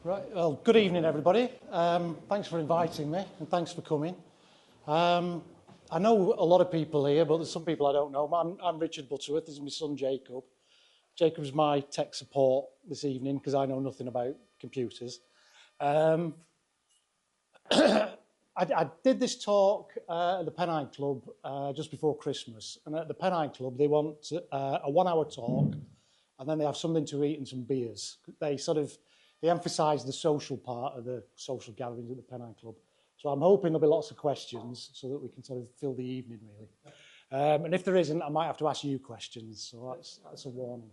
Right, well, good evening, everybody. Thanks for inviting me, and thanks for coming. I know a lot of people here, but there's some people I don't know. I'm Richard Butterworth. This is my son, Jacob. Jacob's my tech support this evening, because I know nothing about computers. I did this talk at the Pennine Club just before Christmas. And at the Pennine Club, they want a 1 hour talk, and then they have something to eat and some beers. They emphasise the social part of the social gatherings at the Pennine Club. So I'm hoping there'll be lots of questions so that we can sort of fill the evening, really. And if there isn't, I might have to ask you questions, so that's a warning.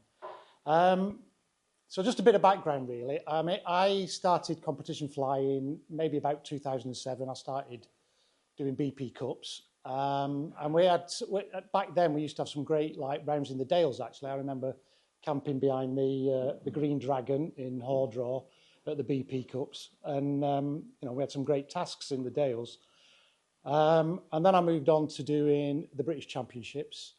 So just a bit of background, really. I started competition flying maybe about 2007. I started doing BP Cups. And back then, we used to have some great rounds in the Dales, actually. I remember camping behind the Green Dragon in Hawdraw at the BP Cups. And, we had some great tasks in the Dales. And then I moved on to doing the British Championships,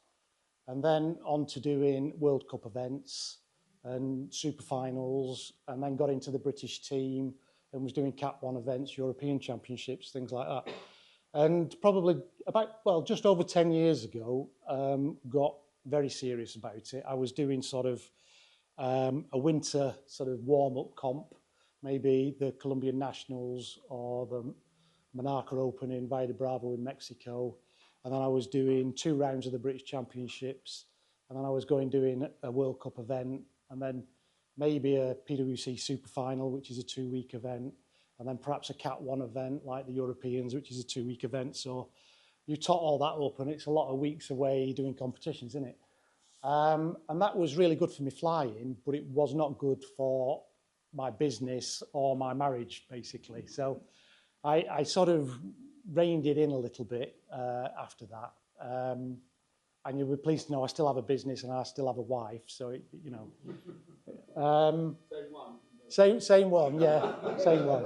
and then on to doing World Cup events and super finals, and then got into the British team and was doing Cat 1 events, European Championships, things like that. And probably just over 10 years ago, got very serious about it. I was doing sort of a winter sort of warm-up comp, maybe the Colombian Nationals or the Monarca Open in Valle de Bravo in Mexico. And then I was doing 2 rounds of the British Championships. And then I was doing a World Cup event, and then maybe a PwC Super Final, which is a 2-week event. And then perhaps a Cat 1 event like the Europeans, which is a 2-week event. So you tot all that up, and it's a lot of weeks away doing competitions, isn't it? And that was really good for me flying, but it was not good for my business or my marriage, basically. So I sort of reined it in a little bit after that. And you'll be pleased to know I still have a business and I still have a wife. So, same one, yeah, same one.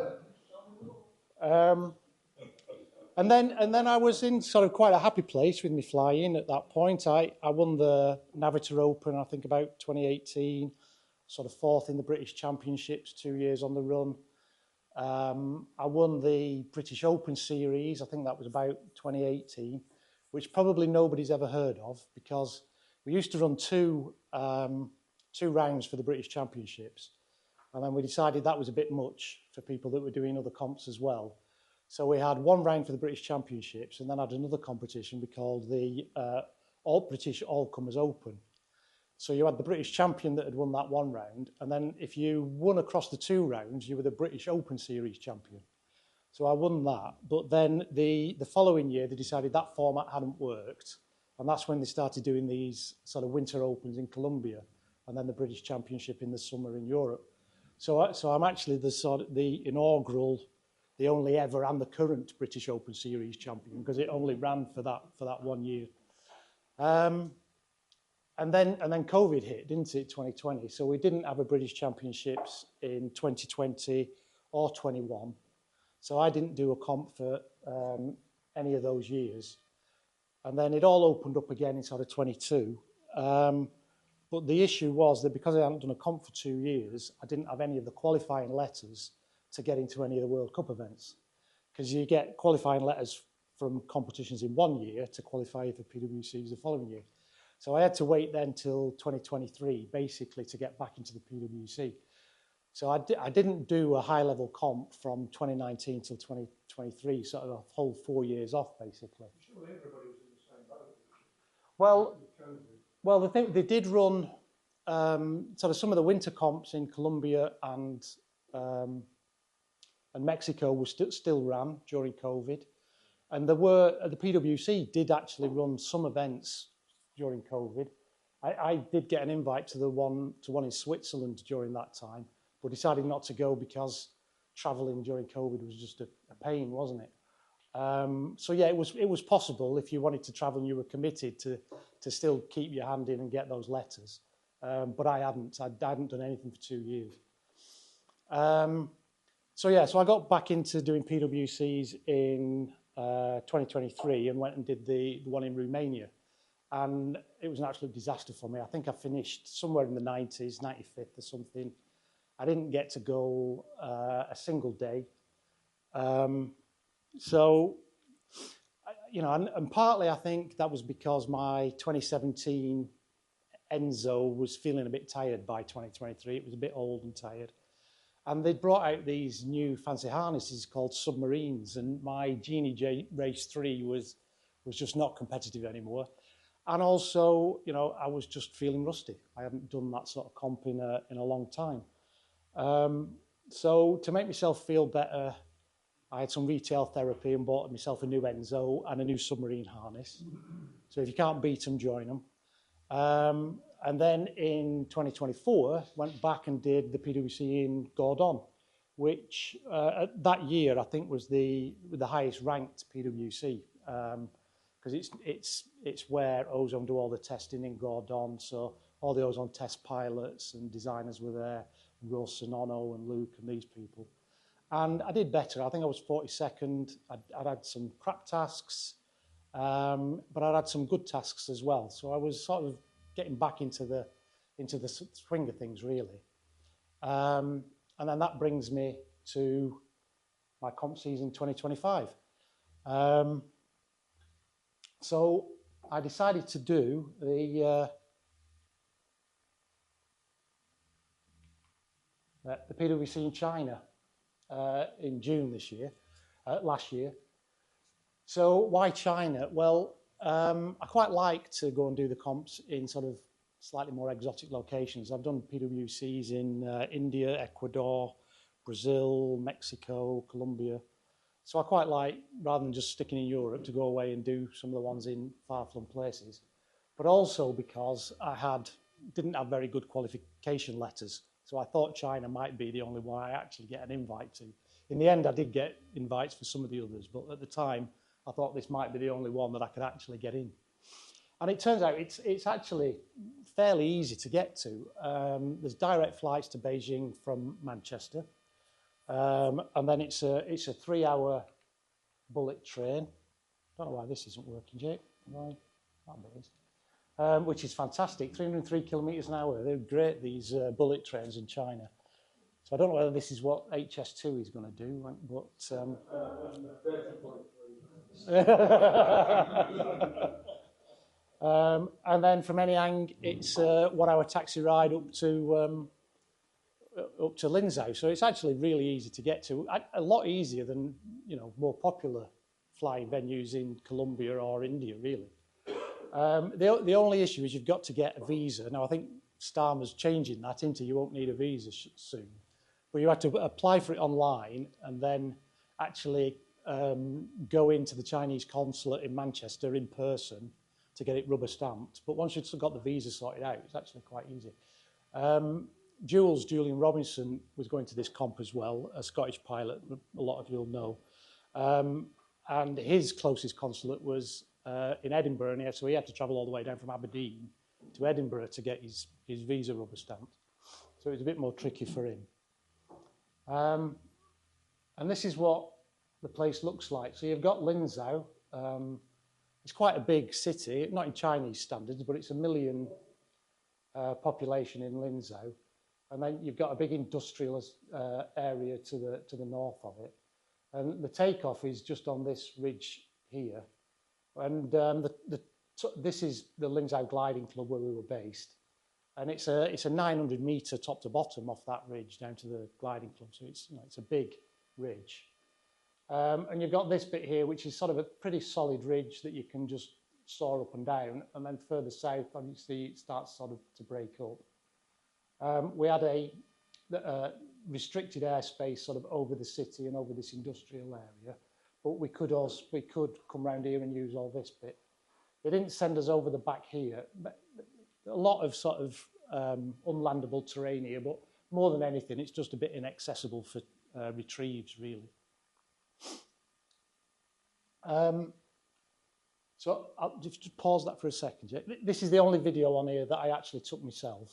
And then I was in sort of quite a happy place with me flying at that point. I won the Navitor Open, I think about 2018, sort of 4th in the British Championships, 2 years on the run. I won the British Open Series, I think that was about 2018, which probably nobody's ever heard of, because we used to run two rounds for the British Championships. And then we decided that was a bit much for people that were doing other comps as well. So we had 1 round for the British Championships, and then had another competition we called the British All-Comers Open. So you had the British champion that had won that 1 round, and then if you won across the 2 rounds, you were the British Open Series champion. So I won that, but then the following year they decided that format hadn't worked, and that's when they started doing these sort of winter opens in Colombia, and then the British Championship in the summer in Europe. So I'm actually the inaugural, the only ever, and the current British Open Series champion, because it only ran for that 1 year. And then COVID hit, didn't it, 2020? So we didn't have a British Championships in 2020 or 21. So I didn't do a comp for any of those years. And then it all opened up again in sort of 22. But the issue was that because I hadn't done a comp for 2 years, I didn't have any of the qualifying letters to get into any of the World Cup events. Because you get qualifying letters from competitions in 1 year to qualify for PwCs the following year. So I had to wait then till 2023, basically, to get back into the PwC. So I didn't do a high-level comp from 2019 till 2023, sort of a whole 4 years off, basically. Surely everybody was in the same boat. Well, they did run sort of some of the winter comps in Colombia and Mexico was still ran during COVID. And the PwC did actually run some events during COVID. I did get an invite to the one in Switzerland during that time, but decided not to go because traveling during COVID was just a pain, wasn't it? So yeah, it was possible if you wanted to travel and you were committed to still keep your hand in and get those letters. But I hadn't done anything for 2 years. So I got back into doing PwCs in 2023 and went and did the one in Romania. And it was an absolute disaster for me. I think I finished somewhere in the 90s, 95th or something. I didn't get to go a single day. So, you know, and partly I think that was because my 2017 Enzo was feeling a bit tired by 2023. It was a bit old and tired. And they'd brought out these new fancy harnesses called submarines, and my Genie Race 3 was just not competitive anymore. And also, you know, I was just feeling rusty. I hadn't done that sort of comp in a long time. So to make myself feel better, I had some retail therapy and bought myself a new Enzo and a new submarine harness. So if you can't beat them, join them. And then in 2024, went back and did the PwC in Gordon, which that year I think was the highest ranked PwC, because it's where Ozone do all the testing in Gordon. So all the Ozone test pilots and designers were there, Russ and Ono and Luke and these people. And I did better. I think I was 42nd. I'd had some crap tasks, but I'd had some good tasks as well. So I was sort of getting back into the swing of things, really. And then that brings me to my comp season 2025. So I decided to do the PwC in China in June this year, last year. So why China? Well, I quite like to go and do the comps in sort of slightly more exotic locations. I've done PwCs in India, Ecuador, Brazil, Mexico, Colombia. So I quite like, rather than just sticking in Europe, to go away and do some of the ones in far-flung places. But also because I didn't have very good qualification letters. So I thought China might be the only one I actually get an invite to. In the end, I did get invites for some of the others, but at the time, I thought this might be the only one that I could actually get in. And it turns out it's actually fairly easy to get to. There's direct flights to Beijing from Manchester. And then it's a 3-hour bullet train. Don't know why this isn't working, Jake. Which is fantastic, 303 kilometres an hour. They're great, these bullet trains in China. So I don't know whether this is what HS2 is going to do, but... and then from Anyang, it's a 1-hour taxi ride up to Linzhou. So it's actually really easy to get to, a lot easier than, you know, more popular flying venues in Colombia or India, really. The only issue is you've got to get a visa. Now, I think Starmer's changing that into you won't need a visa soon. But you have to apply for it online and then actually go into the Chinese consulate in Manchester in person to get it rubber stamped. But once you've got the visa sorted out, it's actually quite easy. Julian Robinson was going to this comp as well, a Scottish pilot, a lot of you will know. And his closest consulate was in Edinburgh, so he had to travel all the way down from Aberdeen to Edinburgh to get his visa rubber stamped. So it was a bit more tricky for him. And this is what the place looks like. So you've got Linzhou. It's quite a big city, not in Chinese standards, but it's 1 million population in Linzhou. And then you've got a big industrial area to the north of it. And the takeoff is just on this ridge here. And this is the Linzhou Gliding Club where we were based. And it's a 900 metre top to bottom off that ridge down to the gliding club. So it's a big ridge. And you've got this bit here, which is sort of a pretty solid ridge that you can just soar up and down. And then further south, you see it starts sort of to break up. We had a restricted airspace sort of over the city and over this industrial area. But we could come round here and use all this bit. They didn't send us over the back here. But a lot of sort of unlandable terrain here, but more than anything, it's just a bit inaccessible for retrieves, really. So I'll just pause that for a second. This is the only video on here that I actually took myself.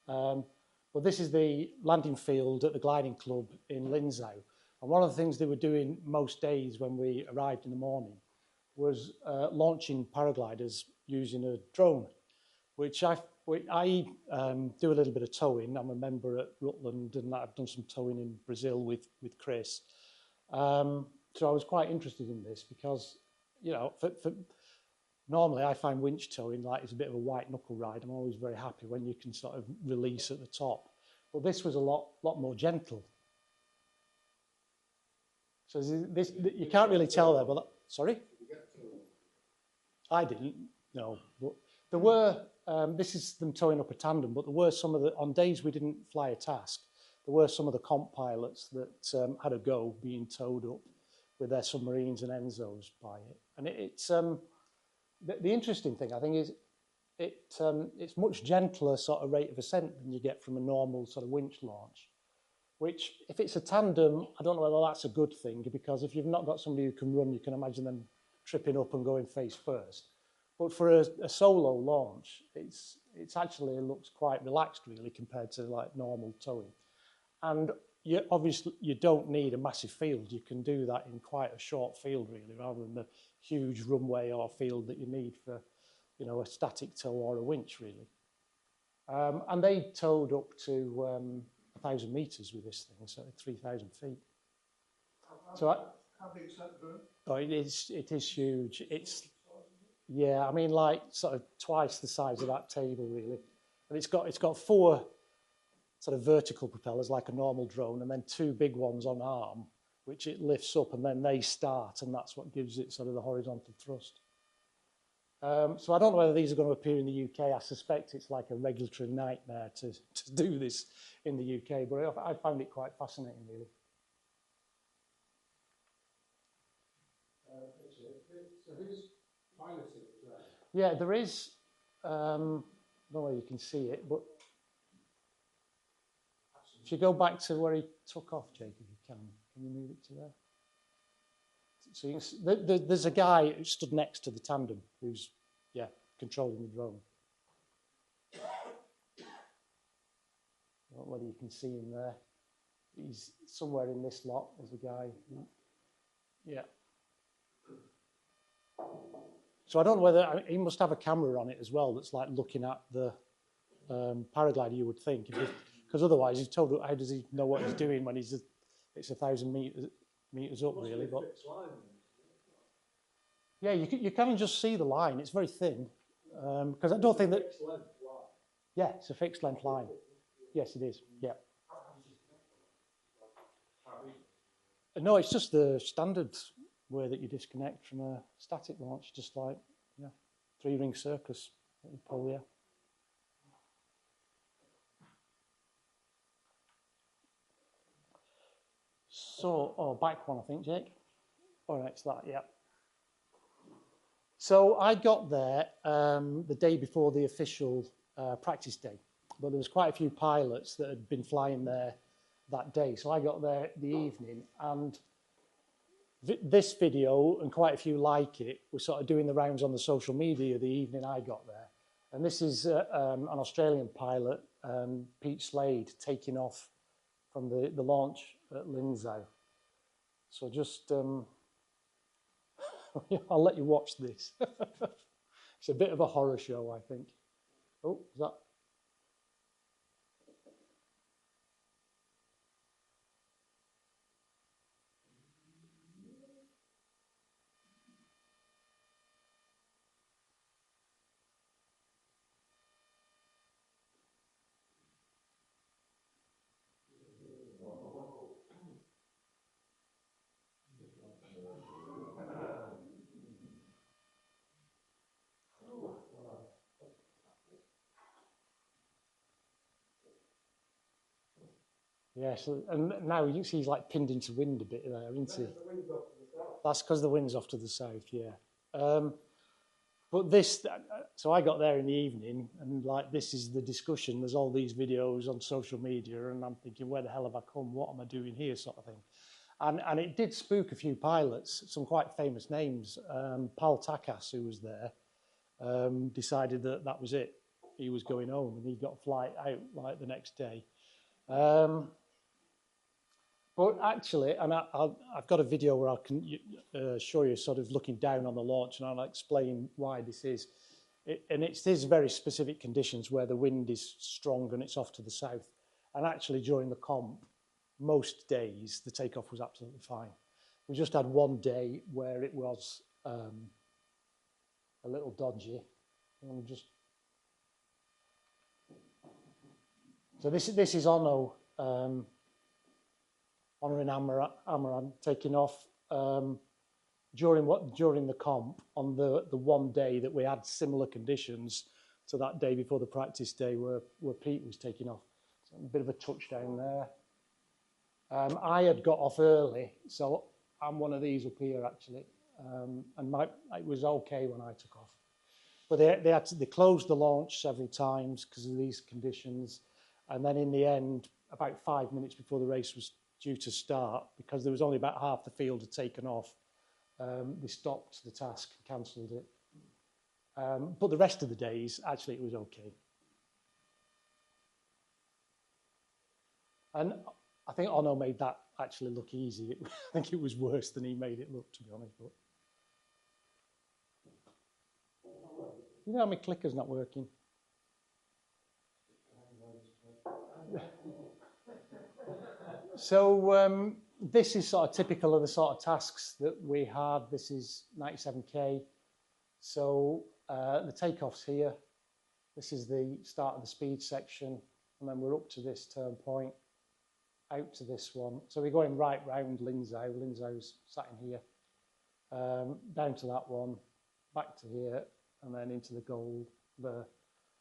But this is the landing field at the gliding club in Linzhou. And one of the things they were doing most days when we arrived in the morning was launching paragliders using a drone. I do a little bit of towing. I'm a member at Rutland, and I've done some towing in Brazil with Chris. So I was quite interested in this because, you know, normally I find winch towing like it's a bit of a white knuckle ride. I'm always very happy when you can sort of release at the top, but this was a lot more gentle. So this you can't really tell there, but sorry, I didn't. No, but there were. This is them towing up a tandem, but there were some of the on days we didn't fly a task. There were some of the comp pilots that had a go being towed up with their submarines and Enzos by it. And it's the interesting thing I think is it's much gentler sort of rate of ascent than you get from a normal sort of winch launch. Which, if it's a tandem, I don't know whether that's a good thing, because if you've not got somebody who can run, you can imagine them tripping up and going face first. But for a solo launch, it's actually looks quite relaxed, really, compared to like normal towing. And obviously, you don't need a massive field. You can do that in quite a short field, really, rather than the huge runway or field that you need for, you know, a static tow or a winch, really. And they towed up to 1,000 meters with this thing, so 3,000 feet. How big is that drone? Oh, it is huge. Yeah, I mean, like sort of twice the size of that table, really. And it's got 4 sort of vertical propellers like a normal drone, and then 2 big ones on arm, which it lifts up, and then they start, and that's what gives it sort of the horizontal thrust. So I don't know whether these are going to appear in the UK. I suspect it's like a regulatory nightmare to do this in the UK, but I found it quite fascinating, really. So who's piloting today? Yeah, there is. I don't know whether you can see it, but if you go back to where he took off, Jake, if you can you move it to there? So you can see, there's a guy who stood next to the tandem who's, yeah, controlling the drone. I don't know whether you can see him there. He's somewhere in this lot. There's a guy. Yeah. So I don't know whether he must have a camera on it as well that's like looking at the paraglider, you would think, because otherwise he's told, how does he know what he's doing when it's 1,000 meters up, really? But yeah, you can just see the line. It's very thin, because I don't think that. Yeah, it's a fixed length line. Yes, it is. Yeah. No, it's just the standard way that you disconnect from a static launch, just like, yeah, 3-ring circus that you pull, yeah. So, back one, I think, Jake. All right, it's that, yeah. So I got there the day before the official practice day, but there was quite a few pilots that had been flying there that day. So I got there the evening, and this video and quite a few like it were sort of doing the rounds on the social media the evening I got there. And this is an Australian pilot, Pete Slade, taking off from the launch at Lindsay. So just, I'll let you watch this. It's a bit of a horror show, I think. Oh, is that? Yeah, so, and now you can see he's like pinned into wind a bit there, isn't he? That's because the wind's off to the south, yeah. But this, so I got there in the evening, and like this is the discussion. There's all these videos on social media, and I'm thinking, where the hell have I come? What am I doing here, sort of thing. And it did spook a few pilots, some quite famous names. Paul Takas, who was there, decided that was it. He was going home, and he got a flight out like the next day. But actually, and I've got a video where I can show you sort of looking down on the launch, and I'll explain why this is. And it's these very specific conditions where the wind is strong and it's off to the south. And actually during the comp, most days the takeoff was absolutely fine. We just had one day where it was a little dodgy. So this is Ono, Ono and Amaran taking off during the comp on the one day that we had similar conditions to that day before the practice day where Pete was taking off. So a bit of a touchdown there. I had got off early, so I'm one of these up here actually, and it was okay when I took off. But they closed the launch several times because of these conditions, and then in the end, about 5 minutes before the race was due to start, because there was only about half the field had taken off, they stopped the task and cancelled it. But the rest of the days, actually, it was okay. And I think Ono made that actually look easy. I think it was worse than he made it look, to be honest. But you know how my clicker's not working? So this is sort of typical of the sort of tasks that we had. This is 97k. So the takeoff's here. This is the start of the speed section, and then we're up to this turn point, out to this one. So we're going right round Lindsay. Lindsay's sat in here, down to that one, back to here, and then into the gold there.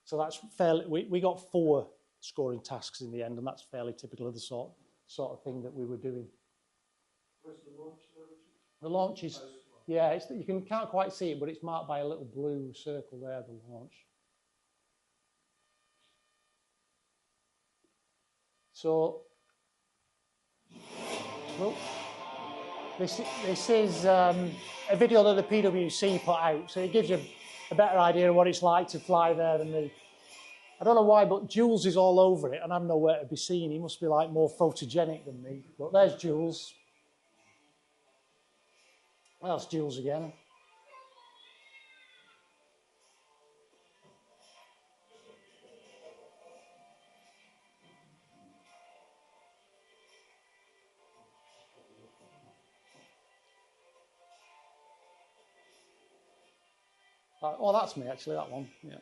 So that's fairly. We got 4 scoring tasks in the end, and that's fairly typical of the sort of thing that we were doing. Where's the launch there, Richard? The launch is, yeah, can't quite see it, but it's marked by a little blue circle there, the launch. So, well, this is a video that the PwC put out, so it gives you a better idea of what it's like to fly there than me. I don't know why, but Jules is all over it, and I'm nowhere to be seen. He must be like more photogenic than me. But there's Jules. Well, that's Jules again. Oh, that's me actually. That one. Yeah.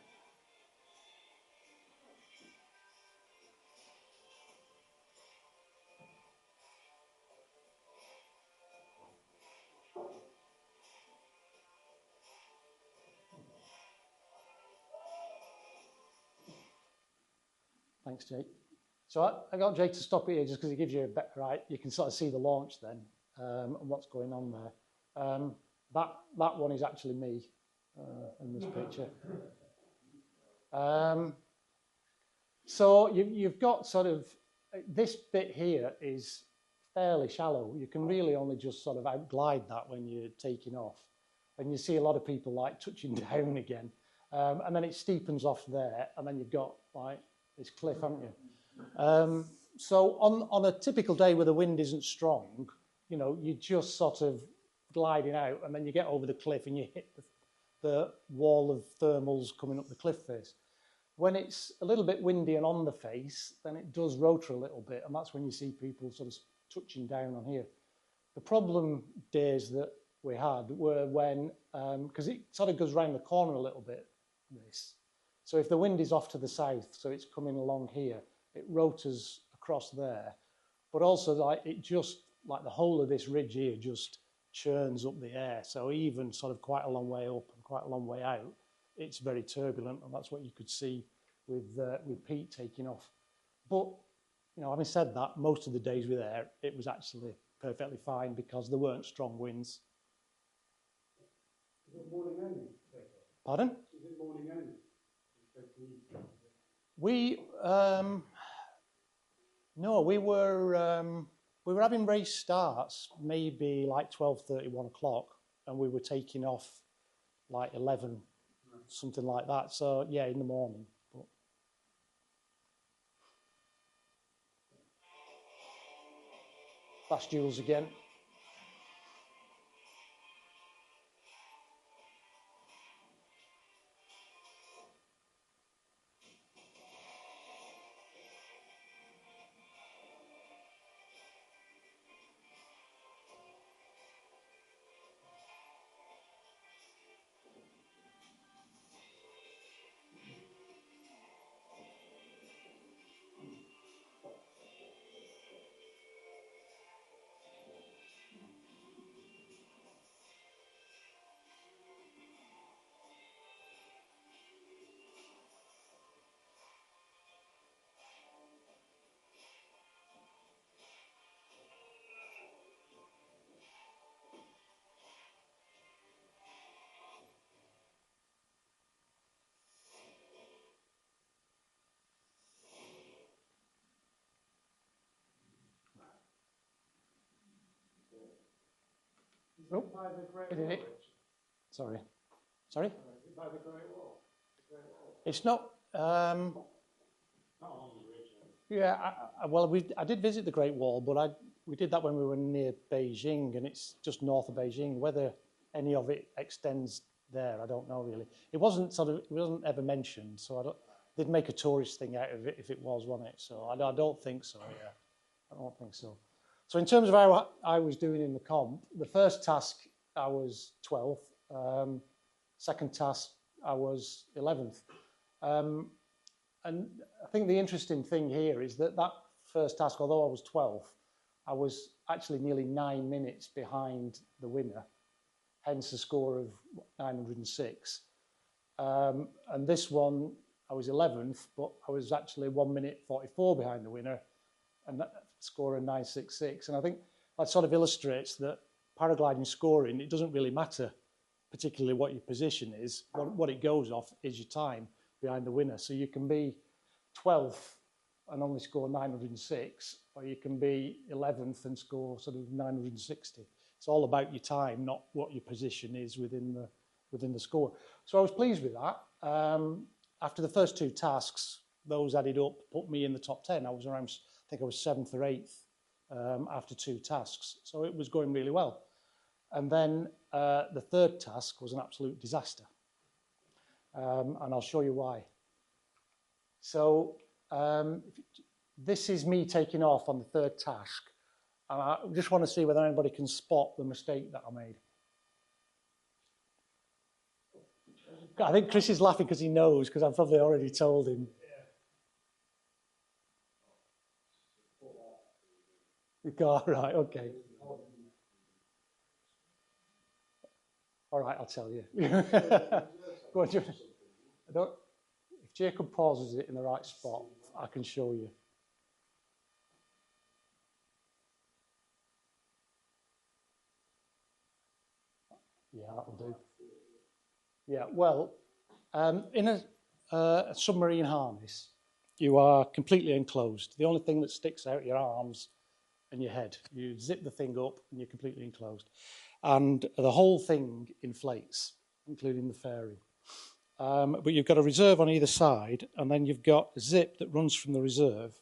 Thanks, Jake. So I got Jake to stop here just because it gives you a better, right? You can sort of see the launch then and what's going on there. That one is actually me in this picture. So you've got sort of, this bit here is fairly shallow. You can really only just sort of outglide that when you're taking off. And you see a lot of people like touching down again. And then it steepens off there, and then you've got like this cliff, haven't you? So on a typical day where the wind isn't strong, you know, you're just sort of gliding out, and then you get over the cliff and you hit the wall of thermals coming up the cliff face. When it's a little bit windy and on the face, then it does rotor a little bit, and that's when you see people sort of touching down on here. The problem days that we had were when, because it sort of goes around the corner a little bit, this. So if the wind is off to the south, so it's coming along here, it rotors across there, but also like it just, like the whole of this ridge here just churns up the air. So even sort of quite a long way up and quite a long way out, it's very turbulent, and that's what you could see with Pete taking off. But, you know, having said that, most of the days we were there, it was actually perfectly fine because there weren't strong winds. Is it morning only? Pardon? Is it morning only? No, we were having race starts maybe like 12:30, 1 o'clock, and we were taking off like 11, something like that. So yeah, in the morning. But that's Jules again. Oh, By the Great is Wall. it? Sorry. Sorry? Is it by the Great Wall? The Great Wall. It's not. Not on the bridge. Yeah. Well, I did visit the Great Wall, but we did that when we were near Beijing, and it's just north of Beijing. Whether any of it extends there, I don't know really. It wasn't ever mentioned, so I don't. They'd make a tourist thing out of it if it was, wasn't it? So I don't think so. Yeah, I don't think so. So in terms of how I was doing in the comp, the first task I was 12th. Second task I was 11th. And I think the interesting thing here is that first task, although I was 12th, I was actually nearly 9 minutes behind the winner, hence a score of 906. And this one, I was 11th, but I was actually 1 minute 44 behind the winner, and that score of 966. And I think that sort of illustrates that paragliding scoring, it doesn't really matter particularly what your position is. What it goes off is your time behind the winner. So you can be 12th and only score 906, or you can be 11th and score sort of 960. It's all about your time, not what your position is within the score. So I was pleased with that. After the first two tasks, those added up, put me in the top 10. I was around, I think I was 7th or 8th after two tasks. So it was going really well. And then the third task was an absolute disaster. And I'll show you why. So this is me taking off on the third task. And I just want to see whether anybody can spot the mistake that I made. I think Chris is laughing because he knows, because I've probably already told him. Yeah. Right, okay. All right, I'll tell you. Go on, if Jacob pauses it in the right spot, I can show you. Yeah, that'll do. Yeah, well, in a submarine harness, you are completely enclosed. The only thing that sticks out are your arms and your head. You zip the thing up and you're completely enclosed. And the whole thing inflates, including the fairing. But you've got a reserve on either side, and then you've got a zip that runs from the reserve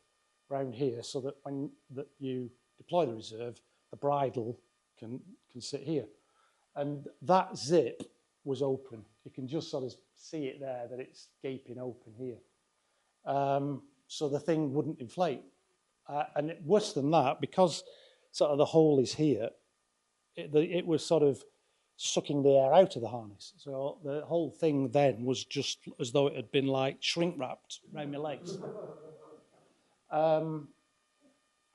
around here, so that when you deploy the reserve, the bridle can sit here. And that zip was open. You can just sort of see it there, that it's gaping open here. So the thing wouldn't inflate. And worse than that, because sort of the hole is here, it was sort of sucking the air out of the harness. So the whole thing then was just as though it had been like shrink wrapped around my legs. And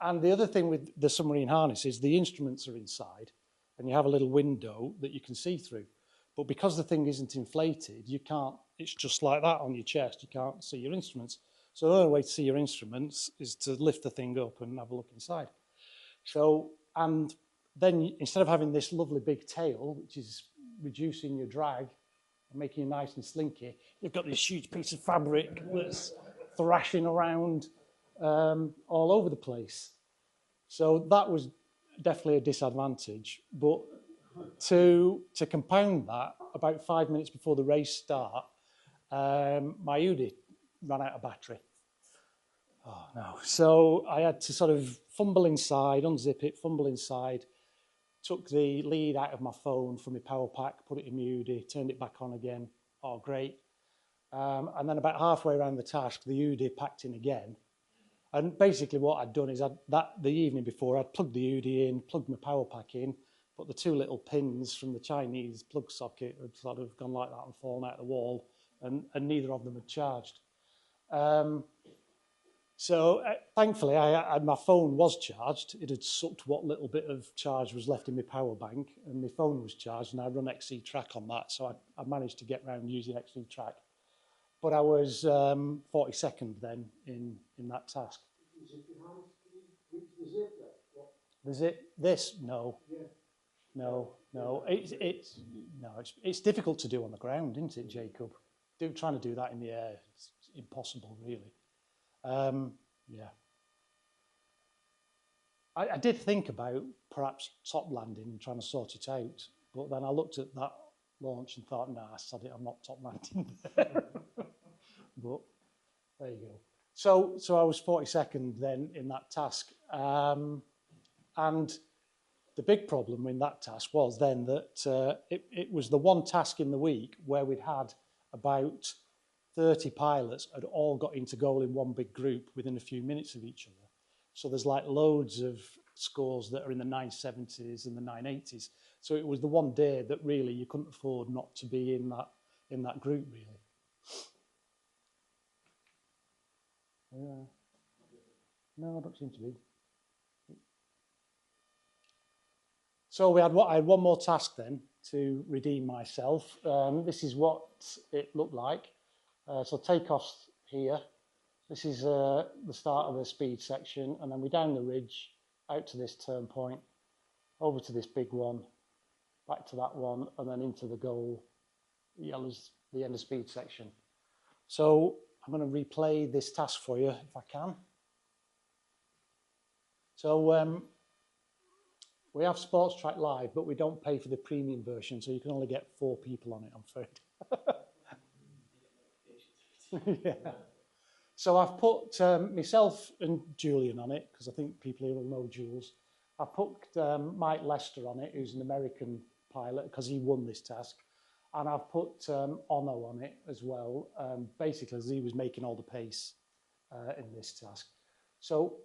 the other thing with the submarine harness is the instruments are inside, and you have a little window that you can see through. But because the thing isn't inflated, you can't, it's just like that on your chest, you can't see your instruments. So the only way to see your instruments is to lift the thing up and have a look inside. So, and then instead of having this lovely big tail, which is reducing your drag and making it nice and slinky, you've got this huge piece of fabric that's thrashing around all over the place. So that was definitely a disadvantage. But to compound that, about 5 minutes before the race start, my UDI ran out of battery. Oh no. So I had to sort of fumble inside, unzip it, fumble inside, took the lead out of my phone from my power pack, put it in my UDI, turned it back on again. Oh, great. And then about halfway around the task, the UDI packed in again. And basically what I'd done is the evening before, I'd plugged the UDI in, plugged my power pack in, but the two little pins from the Chinese plug socket had sort of gone like that and fallen out of the wall, and neither of them had charged. So thankfully, my phone was charged. It had sucked what little bit of charge was left in my power bank, and my phone was charged, and I run XC Track on that, so I managed to get around using XC Track. But I was 42nd then in that task. The zip? This? No. Yeah. No. It's difficult to do on the ground, isn't it, Jacob? Trying to do that in the air, it's impossible, really. Yeah. I did think about perhaps top landing and trying to sort it out, but then I looked at that launch and thought, nah, sod it, I'm not top landing there. But there you go. So I was 42nd then in that task. And the big problem in that task was then that it was the one task in the week where we'd had about 30 pilots had all got into goal in one big group within a few minutes of each other. So there's like loads of scores that are in the 970s and the 980s. So it was the one day that really you couldn't afford not to be in that group, really. Yeah. No, I don't seem to be. So I had one more task then to redeem myself. This is what it looked like. So takeoff's here. This is the start of the speed section, and then we down the ridge, out to this turn point, over to this big one, back to that one, and then into the goal. Yellow's the end of speed section. So I'm going to replay this task for you if I can. So we have Sports Track Live, but we don't pay for the premium version, so you can only get 4 people on it, I'm afraid. Yeah. So I've put myself and Julian on it, because I think people here will know Jules. I put Mike Lester on it, who's an American pilot, because he won this task. And I've put Ono on it as well, basically as he was making all the pace in this task. So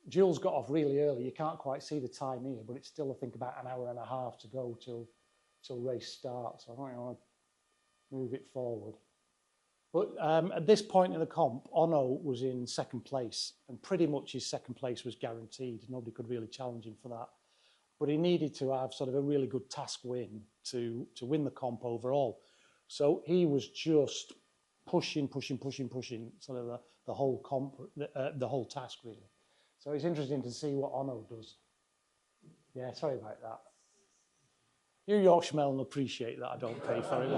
Jules got off really early. You can't quite see the time here, but it's still, I think, about an hour and a half to go till race starts. So I don't want to move it forward. But at this point in the comp, Ono was in second place, and pretty much his second place was guaranteed. Nobody could really challenge him for that. But he needed to have sort of a really good task win to win the comp overall. So he was just pushing sort of the whole comp, the whole task really. So it's interesting to see what Ono does. Yeah, sorry about that. You Yorkshiremen will appreciate that I don't pay for it.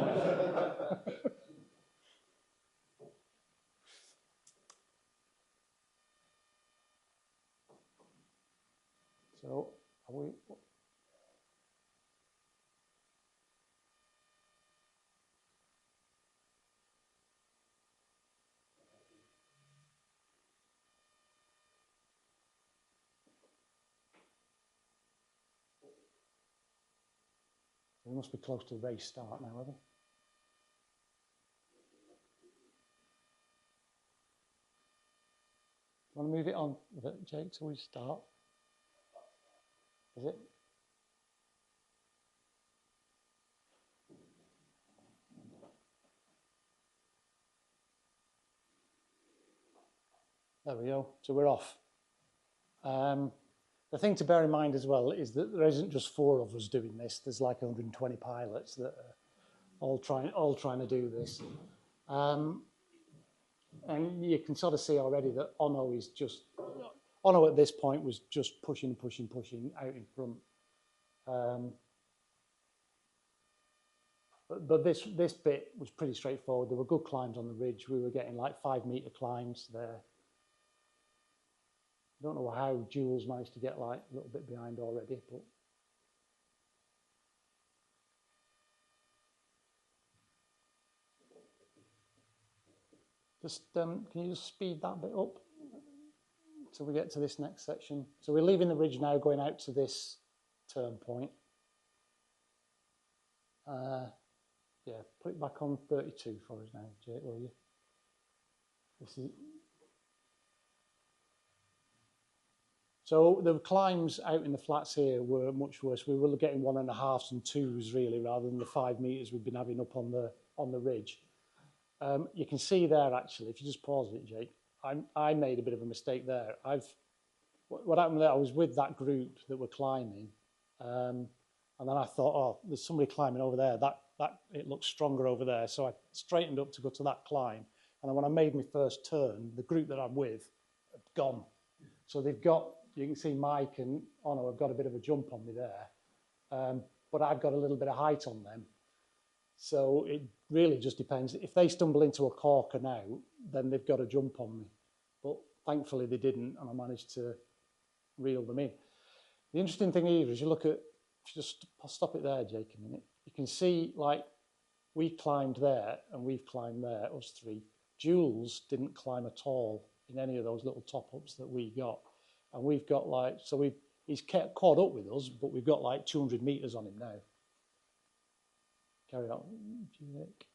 So are we? We must be close to the race start now, are we? Do you want to move it on a bit, Jake, till we start? Is it? There we go. So we're off. The thing to bear in mind as well is that there isn't just 4 of us doing this. There's like 120 pilots that are all trying to do this. And you can sort of see already that Ono at this point was just pushing out in front. But this bit was pretty straightforward. There were good climbs on the ridge. We were getting like 5-meter climbs there. I don't know how Jules managed to get like a little bit behind already, but just can you just speed that bit up till we get to this next section? So we're leaving the ridge now, going out to this turn point. Yeah, put it back on 32 for us now, Jake, will you? This is. So the climbs out in the flats here were much worse. We were getting 1.5s and 2s really, rather than the 5 meters we've been having up on the ridge. You can see there actually, if you just pause it, Jake, I made a bit of a mistake there. What happened there? I was with that group that were climbing, and then I thought, oh, there's somebody climbing over there. That it looks stronger over there. So I straightened up to go to that climb, and then when I made my first turn, the group that I'm with had gone. So they've got. You can see Mike and Ono have got a bit of a jump on me there, but I've got a little bit of height on them. So it really just depends. If they stumble into a corker now, then they've got a jump on me. But thankfully they didn't, and I managed to reel them in. The interesting thing here is you look at, if you just stop it there, Jake, a minute, you can see like we climbed there and we've climbed there, us three. Jules didn't climb at all in any of those little top-ups that we got. And we've got like, so he's caught up with us, but we've got like 200 metres on him now. Carry on, Jake.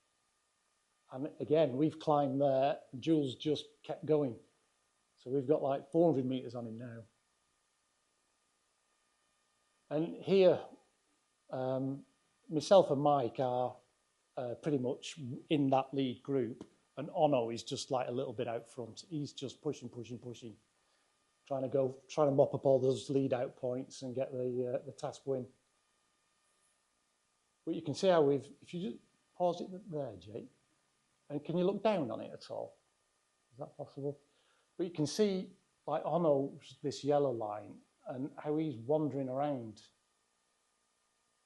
And again, we've climbed there, and Jules just kept going. So we've got like 400 metres on him now. And here, myself and Mike are pretty much in that lead group, and Ono is just like a little bit out front. He's just pushing, trying to mop up all those lead out points and get the task win. But you can see how if you just pause it there, Jake, and can you look down on it at all? Is that possible? But you can see like Ono's this yellow line and how he's wandering around.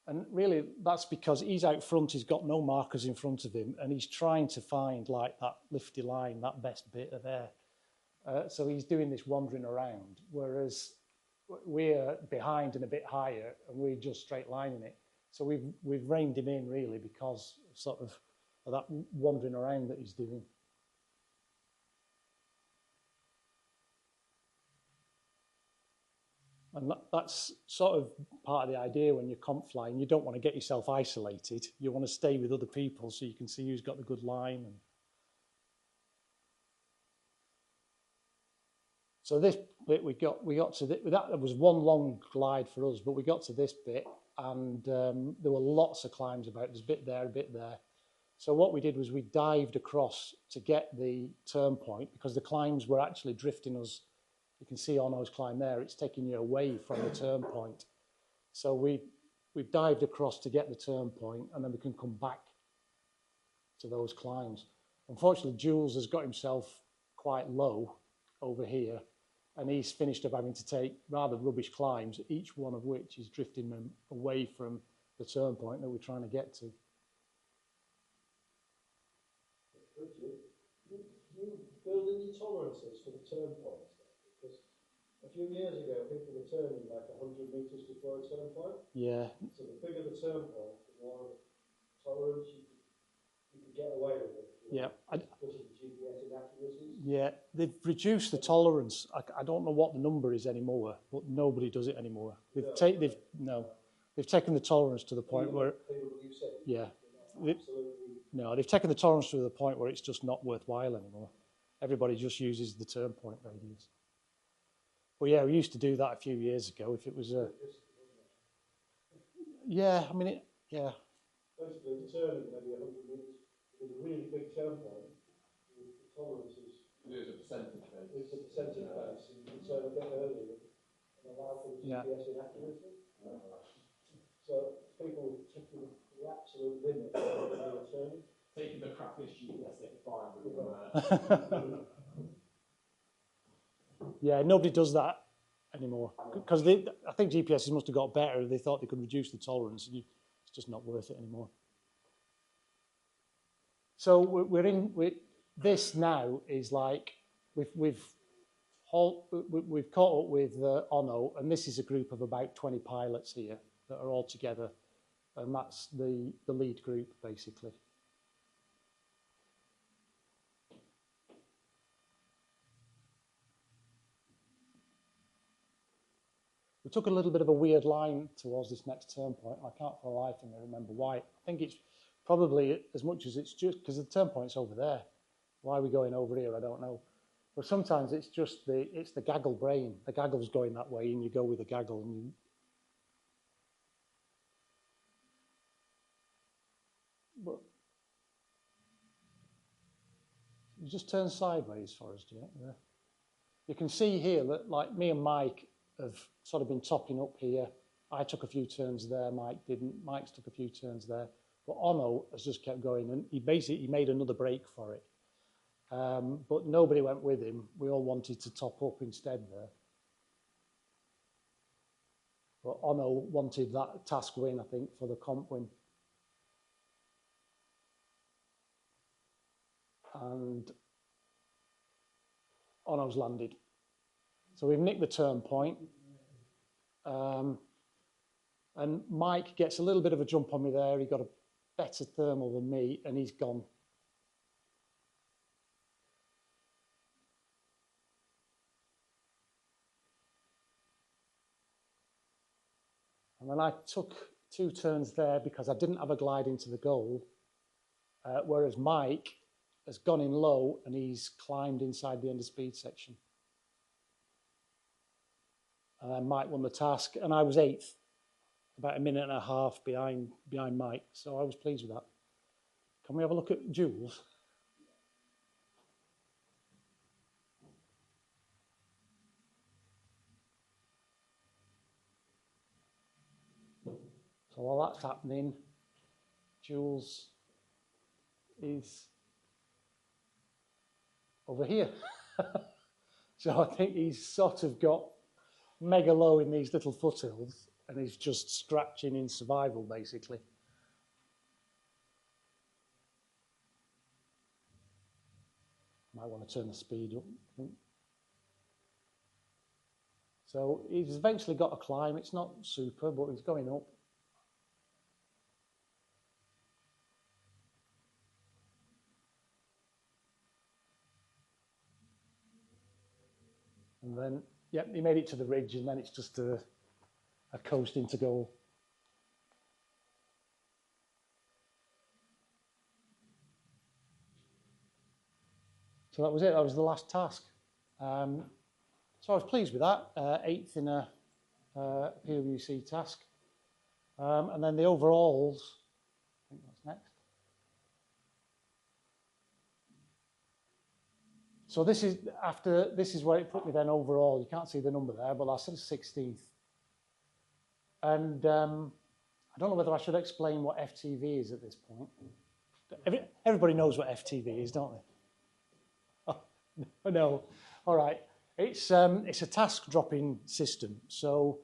And really, that's because he's out front, he's got no markers in front of him, and he's trying to find like that lifty line, that best bit of air. So he's doing this wandering around, whereas we're behind and a bit higher, and we're just straight lining it. So we've reined him in really because sort of that wandering around that he's doing. And that's sort of part of the idea when you're comp flying. You don't want to get yourself isolated. You want to stay with other people so you can see who's got the good line. And so this bit we got to that was one long glide for us, but we got to this bit and there were lots of climbs about. There's a bit there, a bit there. So what we did was we dived across to get the turn point because the climbs were actually drifting us. You can see Ono's climb there, it's taking you away from the turn point. So we've dived across to get the turn point and then we can come back to those climbs. Unfortunately, Jules has got himself quite low over here and he's finished up having to take rather rubbish climbs, each one of which is drifting them away from the turn point that we're trying to get to. Richard, you build in your tolerances for the turn points? Because a few years ago, people were turning like 100 metres before a turn point. Yeah. So the bigger the turn point, the more tolerance you could get away with it. Yeah. Because of the GPS inaccuracies. Yeah, they've reduced the tolerance. I don't know what the number is anymore, but nobody does it anymore. They've taken the tolerance to the point where, yeah, they've taken the tolerance to the point where it's just not worthwhile anymore. Everybody just uses the turn point radius. Well, yeah, we used to do that a few years ago. If it was a, yeah, I mean, yeah. Basically, the turning maybe 100 metres with a really big turn point. The tolerance is. There's a percentage base. It's a percentage base, and you can turn a bit earlier and allow for the GPS inaccuracy. So people taking the absolute limit of the turning. Taking the crappiest GPS they can find with them. Yeah, nobody does that anymore because I think GPSs must have got better. They thought they could reduce the tolerance, and it's just not worth it anymore. So this now is like we've caught up with Ono, and this is a group of about 20 pilots here that are all together, and that's the lead group basically. We took a little bit of a weird line towards this next turn point. I can't for the life of me remember why. I think it's probably as much as it's just because the turn point's over there. Why are we going over here? I don't know. But sometimes it's just the gaggle brain. The gaggle's going that way, and you go with the gaggle. And but you just turn sideways for us, Jake. Yeah. You can see here that, like, me and Mike have sort of been topping up here. I took a few turns there, Mike didn't. Mike's took a few turns there. But Ono has just kept going, and he made another break for it. But nobody went with him. We all wanted to top up instead there. But Ono wanted that task win, I think, for the comp win. And Ono's landed. So we've nicked the turn point. And Mike gets a little bit of a jump on me there. He got a better thermal than me, and he's gone. And then I took 2 turns there because I didn't have a glide into the goal, whereas Mike has gone in low and he's climbed inside the end of speed section. And then Mike won the task, and I was 8th, about 1.5 minutes behind Mike. So I was pleased with that. Can we have a look at Jules? So while that's happening, Jules is over here. So I think he's sort of got mega low in these little foothills, and he's just scratching in survival, basically. Might want to turn the speed up, I think. So he's eventually got a climb. It's not super, but he's going up. And then, yep, he made it to the ridge, and then it's just a coast into goal. So that was it. That was the last task. So I was pleased with that. 8th in a PwC task. And then the overalls, I think that's next. So this is where it put me then overall. You can't see the number there, but that's 16th. And I don't know whether I should explain what FTV is at this point. Everybody knows what FTV is, don't they? Oh, no. All right. It's a task dropping system. So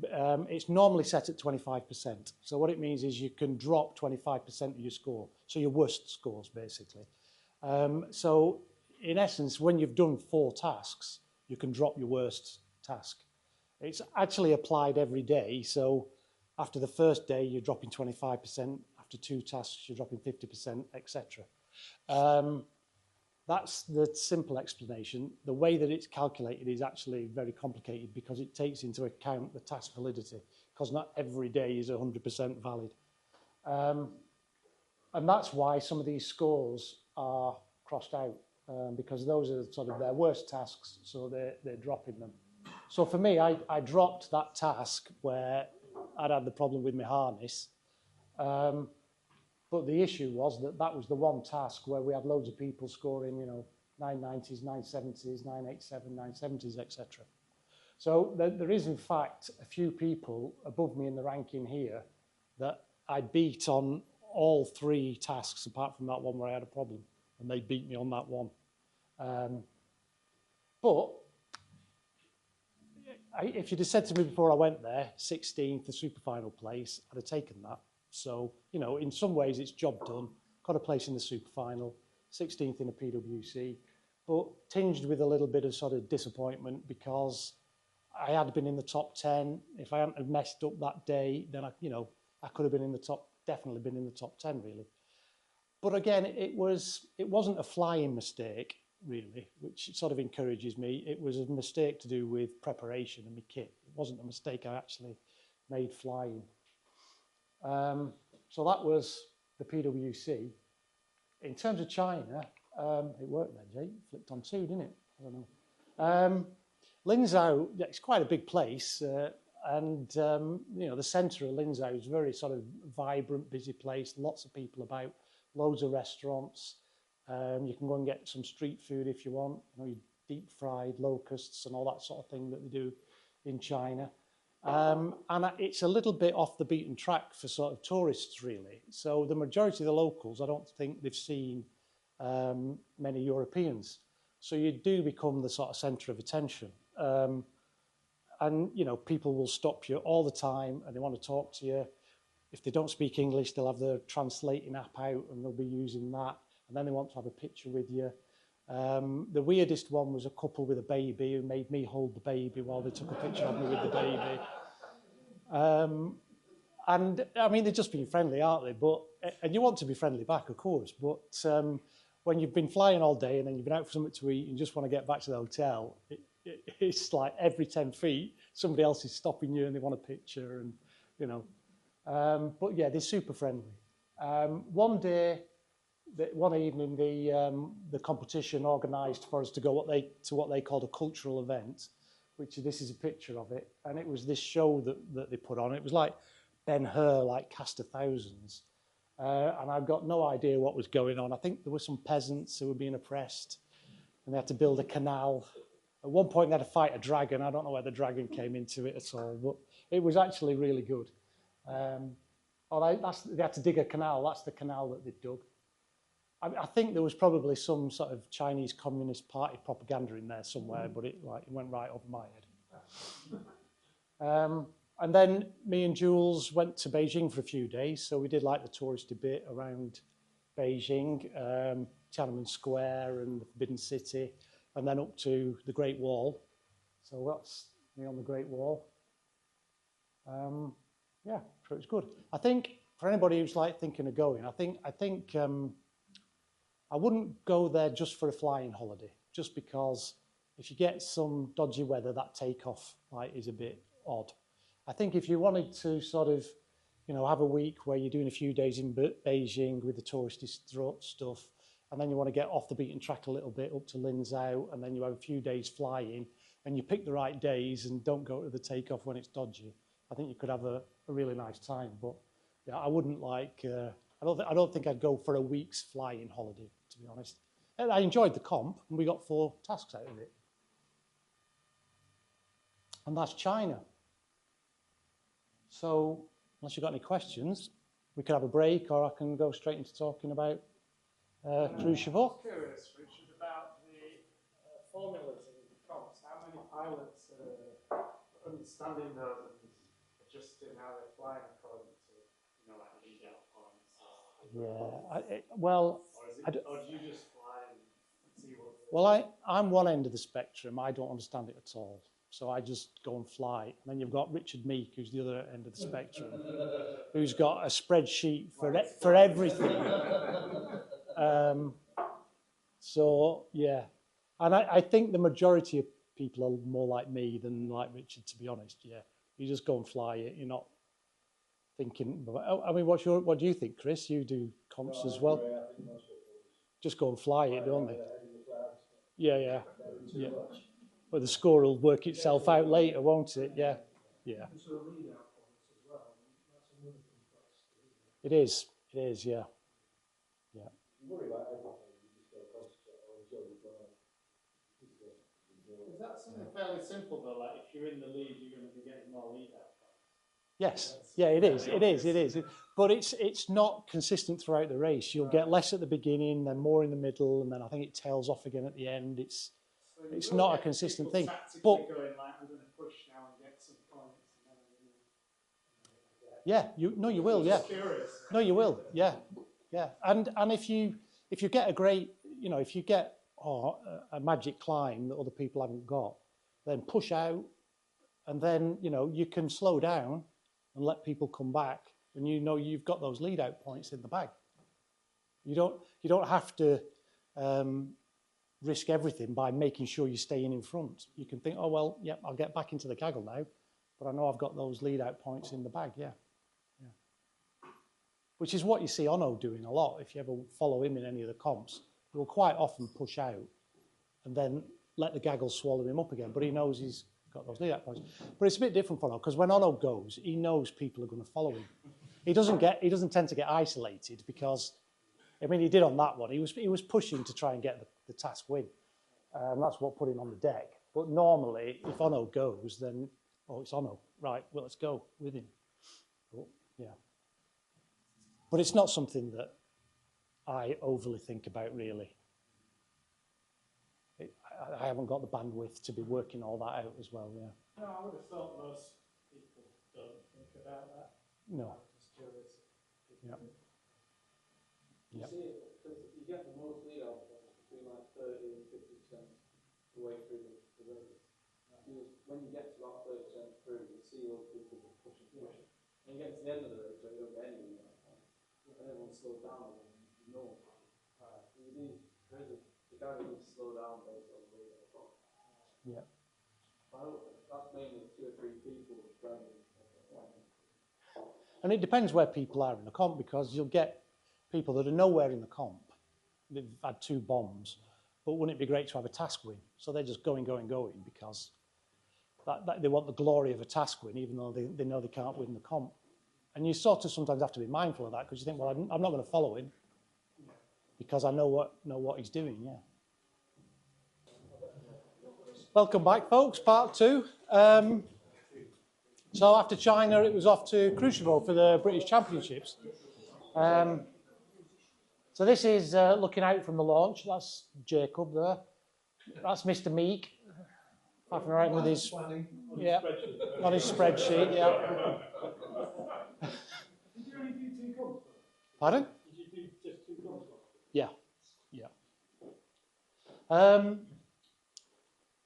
it's normally set at 25%. So what it means is you can drop 25% of your score. So your worst scores, basically. So in essence, when you've done 4 tasks, you can drop your worst task. It's actually applied every day. So after the first day, you're dropping 25%. After 2 tasks, you're dropping 50%, etc. That's the simple explanation. The way that it's calculated is actually very complicated because it takes into account the task validity, because not every day is 100% valid. And that's why some of these scores are crossed out, because those are sort of their worst tasks, so they're dropping them. So for me, I dropped that task where I'd had the problem with my harness. But the issue was that was the one task where we had loads of people scoring, 990s, 970s, 987, 970s, etc. So there is, in fact, a few people above me in the ranking here that I beat on all 3 tasks apart from that one where I had a problem, and they beat me on that one. But if you'd have said to me before I went there, 16th, the super final place, I'd have taken that. So, in some ways it's job done, got a place in the super final, 16th in a PwC, but tinged with a little bit of sort of disappointment because I had been in the top 10. If I hadn't have messed up that day, then I could have been in the top, definitely been in the top 10 really. But again, it wasn't a flying mistake really, which sort of encourages me. It was a mistake to do with preparation and my kit. It wasn't a mistake I actually made flying. So that was the PwC. In terms of China, it worked then, Jake. Flicked on 2, didn't it? I don't know. Linzhou, it's quite a big place, and the centre of Linzhou is a very sort of vibrant, busy place. Lots of people about, loads of restaurants. You can go and get some street food if you want. Your deep fried locusts and all that sort of thing that they do in China. And it's a little bit off the beaten track for sort of tourists, really. So the majority of the locals, I don't think they've seen many Europeans. So you do become the sort of centre of attention. And, people will stop you all the time and they want to talk to you. If they don't speak English, they'll have their translating app out and they'll be using that. And then they want to have a picture with you. The weirdest one was a couple with a baby who made me hold the baby while they took a picture of me with the baby. And I mean, they're just being friendly, aren't they? But and you want to be friendly back, of course. But when you've been flying all day and then you've been out for something to eat and you just want to get back to the hotel, it's like every 10 feet somebody else is stopping you and they want a picture, and you know. But yeah, they're super friendly. One evening, the competition organised for us to go what they called a cultural event, which this is a picture of it, and it was this show that they put on. It was like Ben-Hur, like Cast of Thousands, and I've got no idea what was going on. I think there were some peasants who were being oppressed, and they had to build a canal. At one point, they had to fight a dragon. I don't know where the dragon came into it at all, but it was actually really good. They had to dig a canal. That's the canal that they dug. I think there was probably some sort of Chinese Communist Party propaganda in there somewhere, but it went right over my head. And then me and Jules went to Beijing for a few days. So we did like the touristy bit around Beijing, Tiananmen Square and the Forbidden City, and then up to the Great Wall. So that's me on the Great Wall. Yeah, so it was good. I think for anybody who's like thinking of going, I think I wouldn't go there just for a flying holiday, just because if you get some dodgy weather, that takeoff is a bit odd. I think if you wanted to sort of, have a week where you're doing a few days in Beijing with the touristy stuff, and then you want to get off the beaten track a little bit up to Linzhou, and then you have a few days flying, and you pick the right days and don't go to the takeoff when it's dodgy, I think you could have a really nice time. But yeah, I wouldn't I don't think I'd go for a week's flying holiday, to be honest. And I enjoyed the comp, and we got 4 tasks out of it. And that's China. So, unless you've got any questions, we could have a break, or I can go straight into talking about Krusevo. I was curious, Richard, about the formulas in the comps. How many pilots are understanding those and adjusting how they're flying according to, like lead out points? Or do you just fly and see what? Well, I'm one end of the spectrum. I don't understand it at all. So I just go and fly. And then you've got Richard Meek, who's the other end of the spectrum, who's got a spreadsheet for everything. So, yeah. And I think the majority of people are more like me than like Richard, to be honest, yeah. You just go and fly it. You're not thinking. I mean, what do you think, Chris? You do comps as well. I think most people just go and fly it, don't they? in the clouds. Yeah. But the score will work itself out later, won't it? Yeah. And so lead out points as well. That's another complexity. It is, yeah. You worry about everything, you just go concentrate on enjoy the flight. Is that something fairly simple though? Like if you're in the lead, you're going to be getting more lead out points. Yes. Yeah, it is. But it's not consistent throughout the race. You'll get less at the beginning, then more in the middle, and then I think it tails off again at the end. It's not a consistent thing. But going like, I'm going to push now and get some points. You will. Yeah. Curious. No, you will. Yeah. And if you get a great, if you get a magic climb that other people haven't got, then push out, and then you can slow down and let people come back, and you've got those lead out points in the bag. You don't have to risk everything by making sure you're staying in front. You can think, oh well, yeah, I'll get back into the gaggle now, but I know I've got those lead out points in the bag. Yeah. Which is what you see Ono doing a lot. If you ever follow him in any of the comps, he will quite often push out and then let the gaggle swallow him up again. But he knows he's got those lead out points. But it's a bit different for Ono, because when Ono goes, he knows people are going to follow him. He doesn't tend to get isolated, because he did on that one. He was pushing to try and get the task win. That's what put him on the deck. But normally, if Ono goes, then it's Ono. Right, well, let's go with him. But, yeah. But it's not something that I overly think about, really. I haven't got the bandwidth to be working all that out as well, yeah. No, I would have thought most people don't think about that. No. I'm just curious. Yeah. You see it, because you get the most lead out points between like 30 and 50% the way through the race. Because when you get to about 30% through, you see those people pushing. That's mainly 2 or 3 people driving. And it depends where people are in the comp, because you'll get people that are nowhere in the comp. They've had 2 bombs, but wouldn't it be great to have a task win? So they're just going because they want the glory of a task win, even though they know they can't win the comp. And you sort of sometimes have to be mindful of that, because you think, well, I'm not going to follow him because I know what he's doing. Yeah. Welcome back, folks. Part 2. So after China, it was off to Krusevo for the British Championships. So this is looking out from the launch. That's Jacob there. That's Mr. Meek, laughing around with his on his spreadsheet. Yeah. Did you only do 2 comps? Pardon? Did you do just 2 comps? Yeah.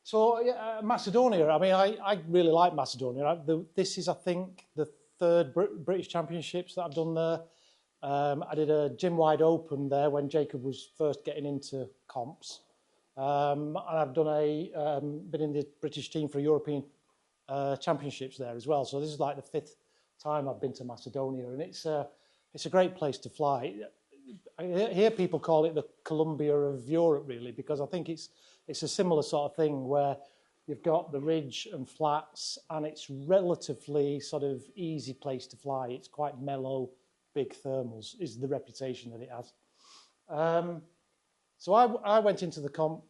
So Macedonia. I mean, I really like Macedonia. This is, I think, the 3rd British Championships that I've done there. I did a gym-wide open there when Jacob was first getting into comps. And I've done been in the British team for European Championships there as well. So this is like the 5th time I've been to Macedonia, and it's a great place to fly. I hear people call it the Columbia of Europe, really, because I think it's a similar sort of thing where you've got the ridge and flats, and it's relatively sort of easy place to fly. It's quite mellow, big thermals is the reputation that it has. So I went into the comp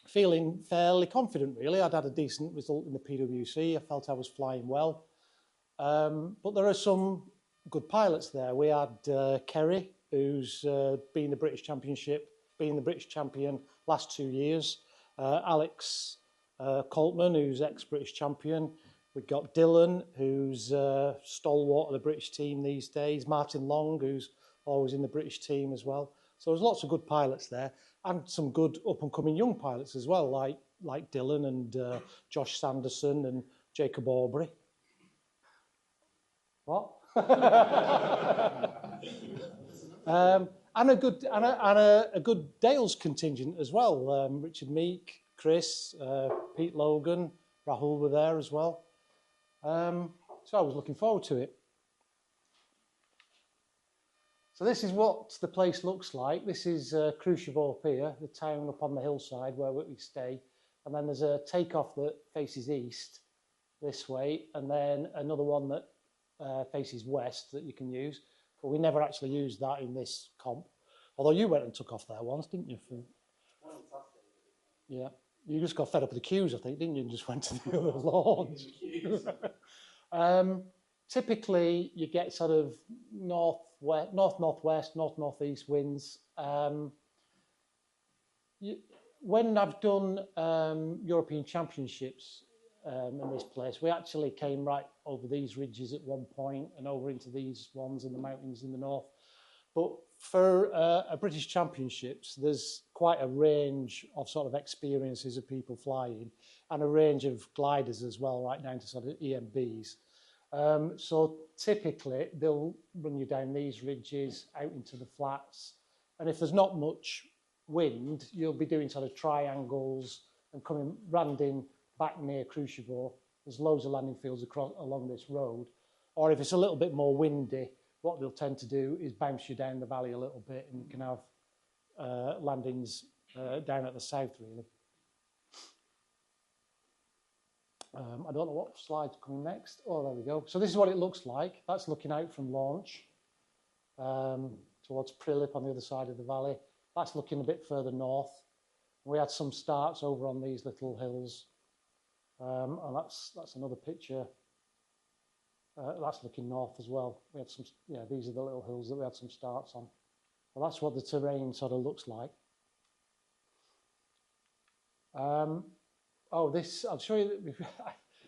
feeling fairly confident, really. I'd had a decent result in the PwC. I felt I was flying well. But there are some good pilots there. We had Kerry, who's been the British champion last 2 years. Alex Coltman, who's ex-British champion. We've got Dylan, who's stalwart of the British team these days. Martin Long, who's always in the British team as well. So there's lots of good pilots there, and some good up-and-coming young pilots as well, like Dylan and Josh Sanderson and Jacob Aubrey. What? And a good Dales contingent as well. Richard Meek, Chris, Pete Logan, Rahul were there as well. So I was looking forward to it. So this is what the place looks like. This is Krusevo up here, the town up on the hillside where we stay. And then there's a takeoff that faces east this way, and then another one that faces west that you can use. But we never actually used that in this comp. Although you went and took off there once, didn't you? Yeah. You just got fed up with the queues, I think, didn't you? And just went to the other launch. Typically, you get sort of north-northwest, north-northeast winds. When I've done European Championships in this place, we actually came right over these ridges at one point and over into these ones in the mountains in the north. But for a British Championships, there's quite a range of sort of experiences of people flying, and a range of gliders as well, right down to sort of EMBs. So typically they'll run you down these ridges out into the flats, and if there's not much wind, you'll be doing sort of triangles and landing back near Krusevo. There's loads of landing fields along this road. Or if it's a little bit more windy, what they'll tend to do is bounce you down the valley a little bit, and you can have landings down at the south, really. I don't know what slide's coming next. Oh, there we go. So this is what it looks like. That's looking out from launch towards Prilip on the other side of the valley. That's looking a bit further north. We had some starts over on these little hills. And that's another picture. That's looking north as well. We had some, these are the little hills that we had some starts on. Well, that's what the terrain sort of looks like. I'll show you.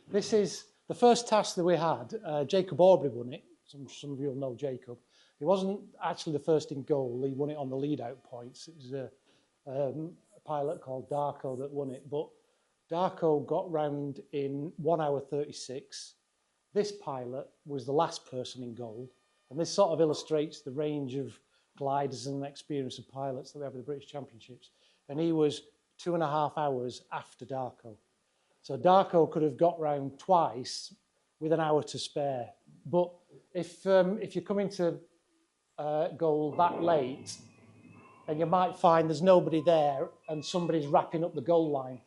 This is the first task that we had. Jacob Aubrey won it. Some of you will know Jacob. He wasn't actually the first in goal. He won it on the lead-out points. It was a pilot called Darko that won it. But Darko got round in 1 hour 36. This pilot was the last person in goal. And this sort of illustrates the range of gliders and experience of pilots that we have at the British Championships. And he was 2.5 hours after Darko. So Darko could have got round twice with an hour to spare. But if you come into goal that late, and you might find there's nobody there and somebody's wrapping up the goal line.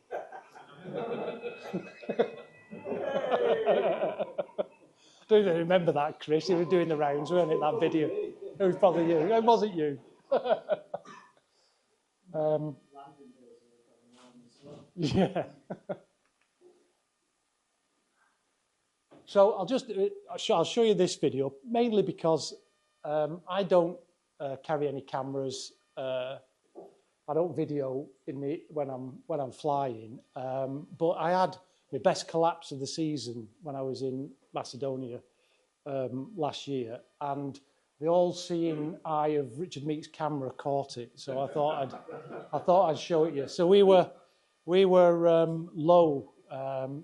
Do you remember that, Chris? You were doing the rounds, weren't it, that video? It was probably you. It wasn't you. Yeah. So I'll show you this video, mainly because I don't carry any cameras. I don't video when I'm flying. But I had my best collapse of the season when I was in Macedonia last year, and the all-seeing eye of Richard Meek's camera caught it. So I thought I'd show it you. So we were low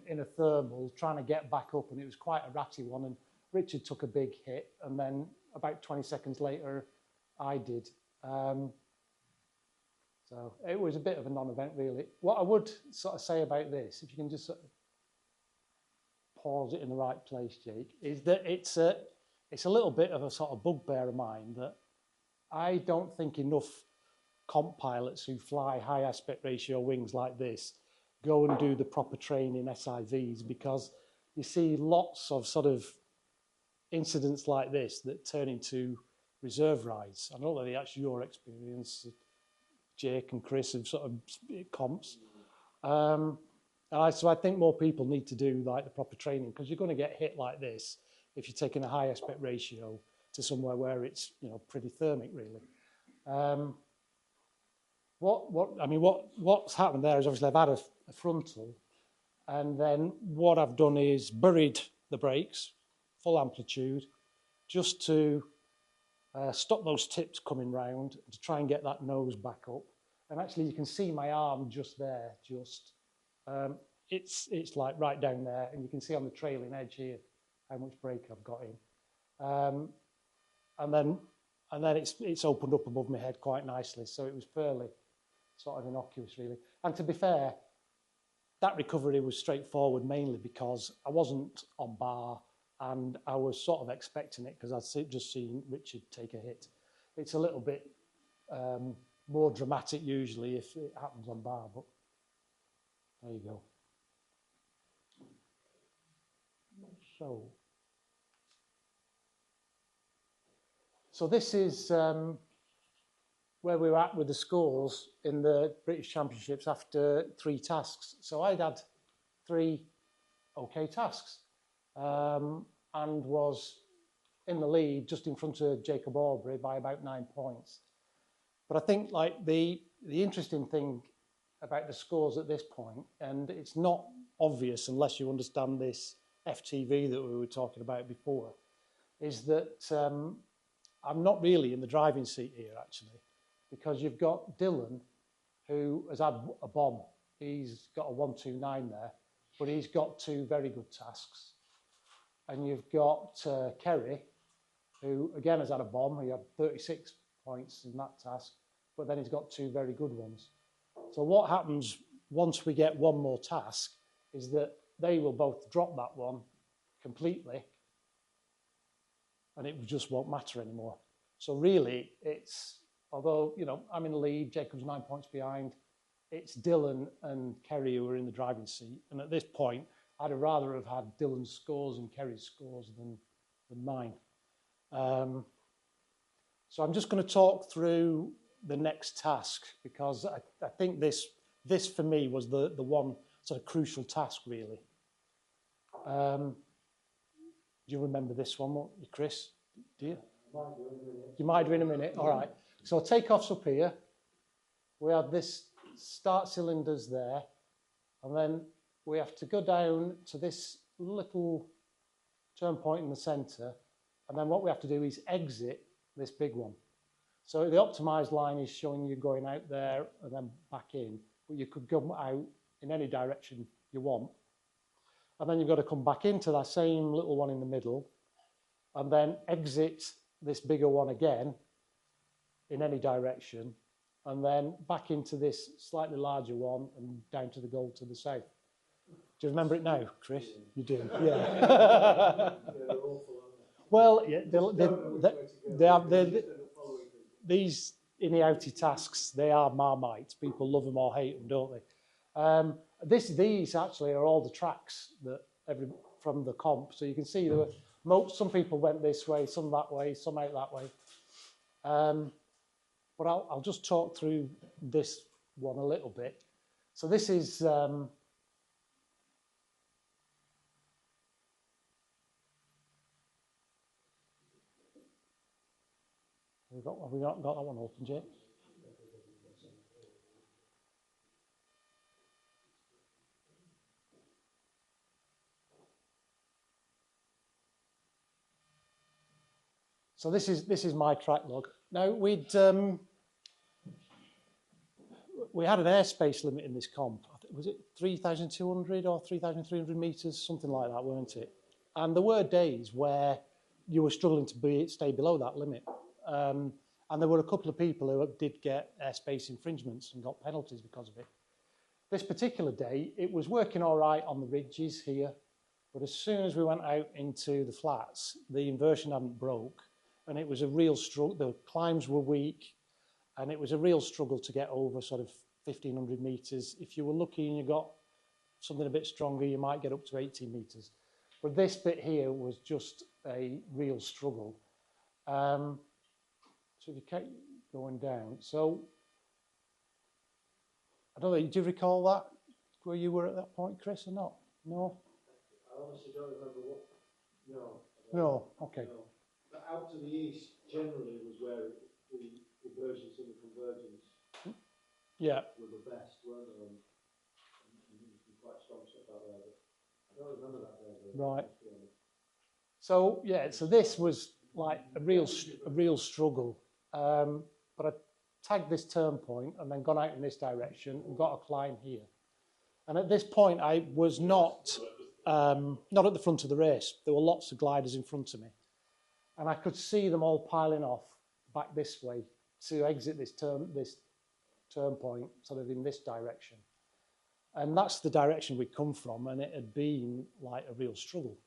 in a thermal, trying to get back up, and it was quite a ratty one. And Richard took a big hit, and then about 20 seconds later, I did. So it was a bit of a non-event, really. What I would sort of say about this, if you can just sort of pause it in the right place, Jake, is that it's a little bit of a sort of bugbear of mine that I don't think enough comp pilots who fly high aspect ratio wings like this go and do the proper training SIVs, because you see lots of sort of incidents like this that turn into reserve rides. I don't know whether that's your experience, Jake and Chris, of sort of comps. So I think more people need to do like the proper training, because you're going to get hit like this if you're taking a high aspect ratio to somewhere where it's, you know, pretty thermic, really. What's happened there is obviously I've had a frontal, and then what I've done is buried the brakes, full amplitude, just to stop those tips coming round, to try and get that nose back up. And actually you can see my arm just there, it's like right down there, and you can see on the trailing edge here how much brake I've got in. And then it's opened up above my head quite nicely, so it was fairly sort of innocuous, really. And to be fair, that recovery was straightforward, mainly because I wasn't on bar, and I was sort of expecting it because I'd just seen Richard take a hit. It's a little bit more dramatic usually if it happens on bar, but there you go. So this is where we were at with the scores in the British Championships after 3 tasks. So I'd had 3 okay tasks and was in the lead just in front of Jacob Aubrey by about 9 points. But I think like the interesting thing about the scores at this point, and it's not obvious unless you understand this FTV that we were talking about before, is that I'm not really in the driving seat here, actually, because you've got Dylan, who has had a bomb. He's got a 129 there, but he's got 2 very good tasks. And you've got Kerry, who again has had a bomb. He had 36 points in that task, but then he's got 2 very good ones. So what happens once we get one more task is that they will both drop that one completely, and it just won't matter anymore. So really, it's, although, you know, I'm in the lead, Jacob's 9 points behind, it's Dylan and Kerry who are in the driving seat. And at this point, I'd have rather have had Dylan's scores and Kerry's scores than mine. So I'm just going to talk through the next task, because I think this for me was the one sort of crucial task, really. Do you remember this one, Chris? Do you? You might do in a minute. All right. So takeoff's up here. We have this start cylinders there, and then we have to go down to this little turn point in the centre, and then what we have to do is exit this big one. So the optimised line is showing you going out there and then back in, but you could go out in any direction you want. And then you've got to come back into that same little one in the middle, and then exit this bigger one again in any direction, and then back into this slightly larger one and down to the goal to the south. Do you remember it now, Chris? You do, yeah. Yeah, they're awful, aren't they? Well, yeah, Don't know which way to go. they are, You they, just end up following them. these inny-outy tasks, they are Marmite. People love them or hate them, don't they? These actually are all the tracks that from the comp. So you can see there were some people went this way, some that way, some out that way. But I'll just talk through this one a little bit. So this is have we not got that one open, Jake? So this is my track log. Now we had an airspace limit in this comp. Was it 3,200 or 3,300 meters, something like that, weren't it? And there were days where you were struggling to stay below that limit. And there were a couple of people who did get airspace infringements and got penalties because of it. This particular day, it was working all right on the ridges here, but as soon as we went out into the flats, the inversion hadn't broke, and it was a real struggle. The climbs were weak, and it was a real struggle to get over sort of 1,500 meters. If you were lucky and you got something a bit stronger, you might get up to 18 meters. But this bit here was just a real struggle. So if you keep going down, so I don't know, do you recall that, where you were at that point, Chris, or not? No? I honestly don't remember what. No. No, okay. No. But out to the east, generally, was where the inversions and the convergence were the best, weren't they? And quite strong stuff out there, but I don't remember that day. Right. So yeah, so this was like a real struggle. But I tagged this turn point and then gone out in this direction and got a climb here. And at this point, I was not at the front of the race. There were lots of gliders in front of me. And I could see them all piling off back this way to exit this turn point, sort of in this direction. And that's the direction we'd come from, and it had been like a real struggle.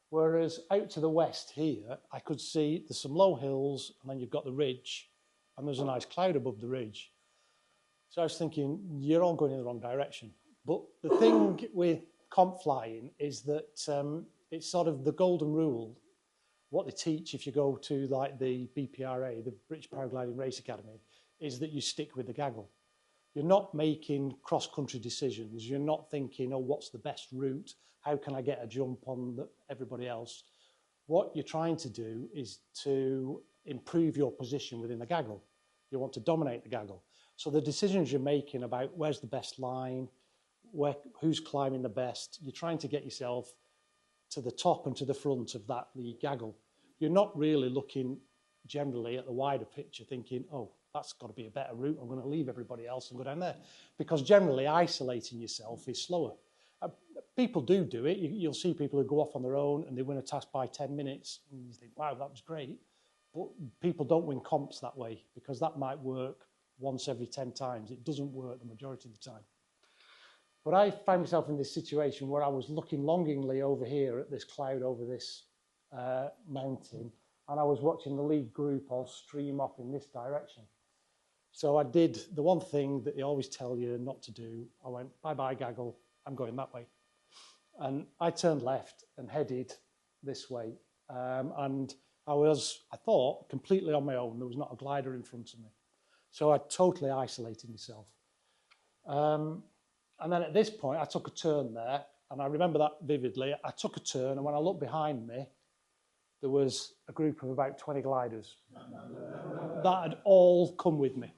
Whereas out to the west here, I could see there's some low hills, and then you've got the ridge, and there's a nice cloud above the ridge. So I was thinking, you're all going in the wrong direction. But the thing with comp flying is that it's sort of the golden rule. What they teach if you go to like the BPRA, the British Paragliding Race Academy, is that you stick with the gaggle. You're not making cross-country decisions. You're not thinking, oh, what's the best route? How can I get a jump on everybody else? What you're trying to do is to improve your position within the gaggle. You want to dominate the gaggle. So the decisions you're making about where's the best line, who's climbing the best, you're trying to get yourself to the top and to the front of the gaggle. You're not really looking generally at the wider picture thinking, oh, that's got to be a better route. I'm going to leave everybody else and go down there. Because generally isolating yourself is slower. People do it. You'll see people who go off on their own and they win a task by 10 minutes. And you think, wow, that was great. But people don't win comps that way because that might work once every 10 times. It doesn't work the majority of the time. But I found myself in this situation where I was looking longingly over here at this cloud over this mountain, and I was watching the lead group all stream off in this direction. So I did the one thing that they always tell you not to do. I went, bye-bye, gaggle, I'm going that way. And I turned left and headed this way. And I thought, completely on my own. There was not a glider in front of me. So I totally isolated myself. And then at this point, I took a turn there, and I remember that vividly. I took a turn, and when I looked behind me, there was a group of about 20 gliders. That had all come with me.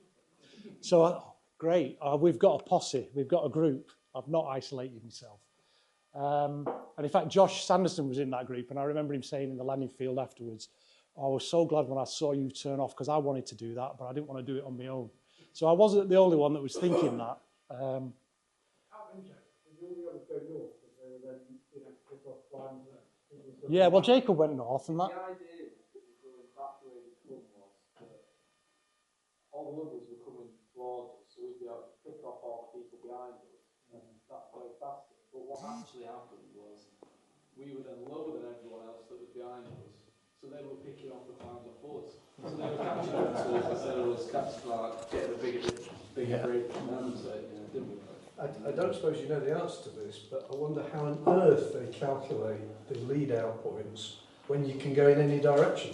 So, great, we've got a posse, we've got a group. I've not isolated myself. And in fact, Josh Sanderson was in that group, and I remember him saying in the landing field afterwards, I was so glad when I saw you turn off, because I wanted to do that, but I didn't want to do it on my own. So I wasn't the only one that was thinking that. Yeah, well, Jacob went north, and that. The idea of going back the way we come was that all the others were coming towards us, so we'd be able to pick off all the people behind us, and that's way faster. But what happened happened was we were then lower than everyone else that was behind us, so they were picking off the climbs off us. So they were catching up to us instead of us catching, like, getting a bigger break from them, so it didn't work. I don't suppose you know the answer to this, but I wonder how on earth they calculate the lead-out points when you can go in any direction.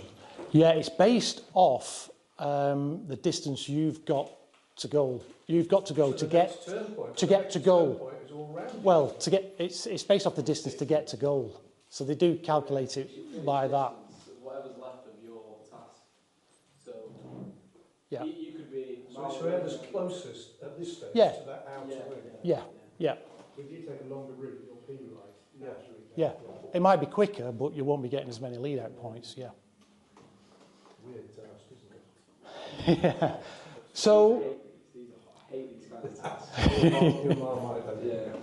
Yeah, it's based off the distance you've got to go. You've got to go So to the get next turn point, to the get next to turn goal. point is all round. Well, to get it's based off the distance to get to goal. So they do calculate it by that. Whatever's left of your task. So Yeah. you could be. So it's whoever's closest at this stage Yeah. to that outer ring. Yeah, yeah, If you take a longer route, you'll penalise naturally. yeah. It might be quicker, but you won't be getting as many lead-out points. Yeah. Weird task, isn't it? Yeah. So. I hate these kinds of tasks. Your mum might have done it. Yeah.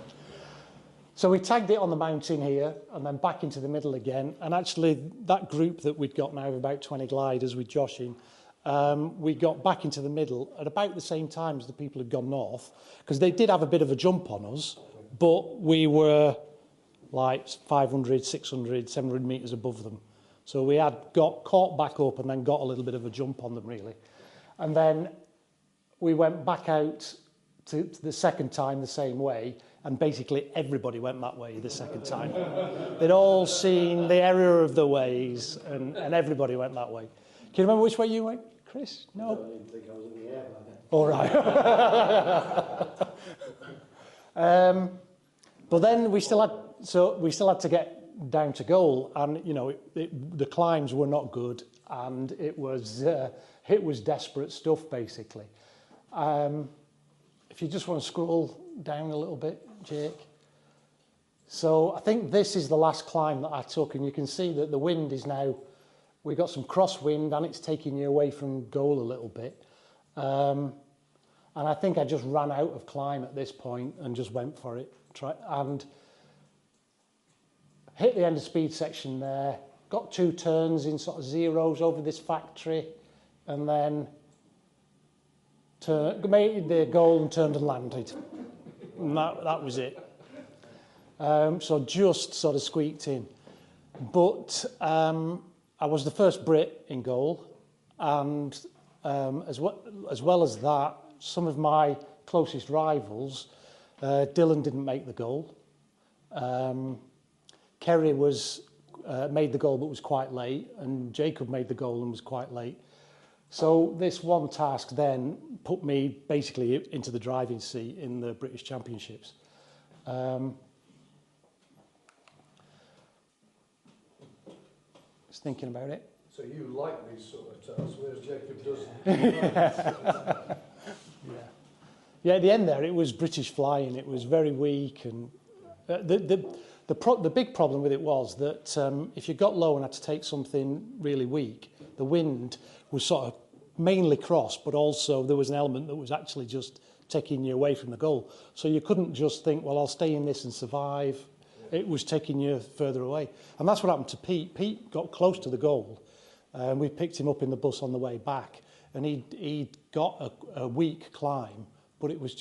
So we tagged it on the mountain here and then back into the middle again. And actually that group that we'd got now of about 20 gliders with Josh in, we got back into the middle at about the same time as the people had gone north, because they did have a bit of a jump on us, but we were like 500, 600, 700 metres above them. So we had got caught back up and then got a little bit of a jump on them really. And then we went back out to the second time the same way, and basically everybody went that way the second time. They'd all seen the error of the ways, and everybody went that way. Can you remember which way you went, Chris? No? I didn't think I was in the air by then. All right. But then we still had to get down to goal, and you know the climbs were not good, and it was desperate stuff basically. If you just want to scroll down a little bit, Jake. So I think this is the last climb that I took, and you can see that the wind is now, we got some crosswind and it's taking you away from goal a little bit. And I think I just ran out of climb at this point and just went for it. And hit the end of speed section there, got 2 turns in sort of zeros over this factory, and then made the goal and turned and landed. And that was it. So just sort of squeaked in. But I was the first Brit in goal, and as well as that, some of my closest rivals, Dylan didn't make the goal. Kerry made the goal but was quite late, and Jacob made the goal and was quite late. So this one task then put me basically into the driving seat in the British Championships. Just thinking about it. So you like these sort of tasks, whereas Jacob doesn't. Yeah, at the end there, it was British flying. It was very weak, and the big problem with it was that if you got low and had to take something really weak, the wind was sort of mainly cross, but also there was an element that was actually just taking you away from the goal. So you couldn't just think, well, I'll stay in this and survive. It was taking you further away. And that's what happened to Pete. Pete got close to the goal, and we picked him up in the bus on the way back, and he'd got a weak climb, but it was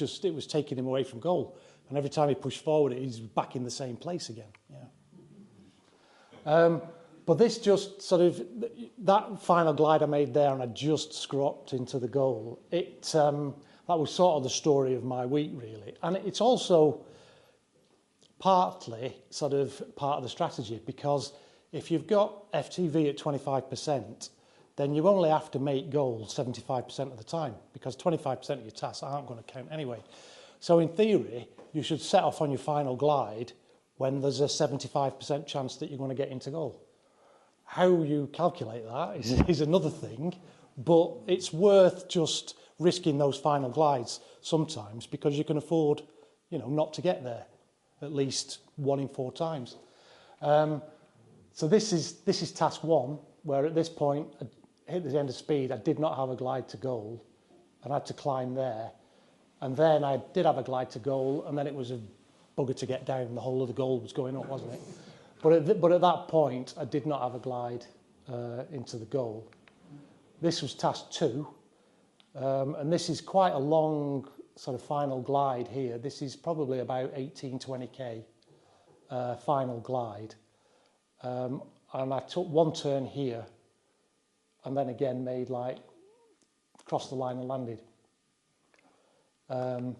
taking him away from goal. And every time he pushed forward, he's back in the same place again. Yeah. But this just sort of, that final glide I made there and I just scropped into the goal, that was sort of the story of my week, really. And it's also partly sort of part of the strategy, because if you've got FTV at 25%, then you only have to make goals 75% of the time, because 25% of your tasks aren't going to count anyway. So in theory, you should set off on your final glide when there's a 75% chance that you're going to get into goal. How you calculate that is another thing, but it's worth just risking those final glides sometimes, because you can afford, not to get there at least 1 in 4 times. So this is task 1, where at this point, I hit the end of speed, I did not have a glide to goal, and I had to climb there. And then I did have a glide to goal, and then it was a bugger to get down. The whole of the goal was going up, wasn't it? But at that point, I did not have a glide into the goal. This was task 2, and this is quite a long sort of final glide here. This is probably about 18, 20k. final glide. And I took one turn here and then again made like, crossed the line and landed. And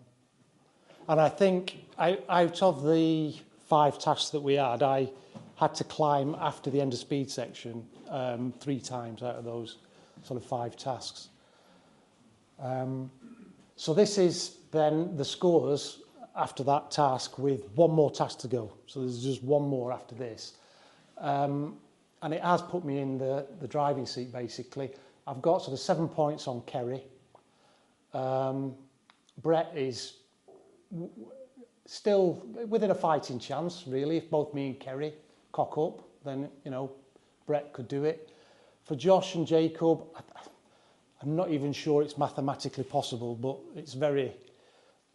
I think out of the 5 tasks that we had, I had to climb after the end of speed section 3 times out of those sort of 5 tasks. So this is then the scores after that task with one more task to go. So there's just one more after this. And it has put me in the driving seat, basically. I've got sort of 7 points on Kerry. Brett is still within a fighting chance, really. If both me and Kerry cock up, then, you know, Brett could do it. For Josh and Jacob, I'm not even sure it's mathematically possible, but it's very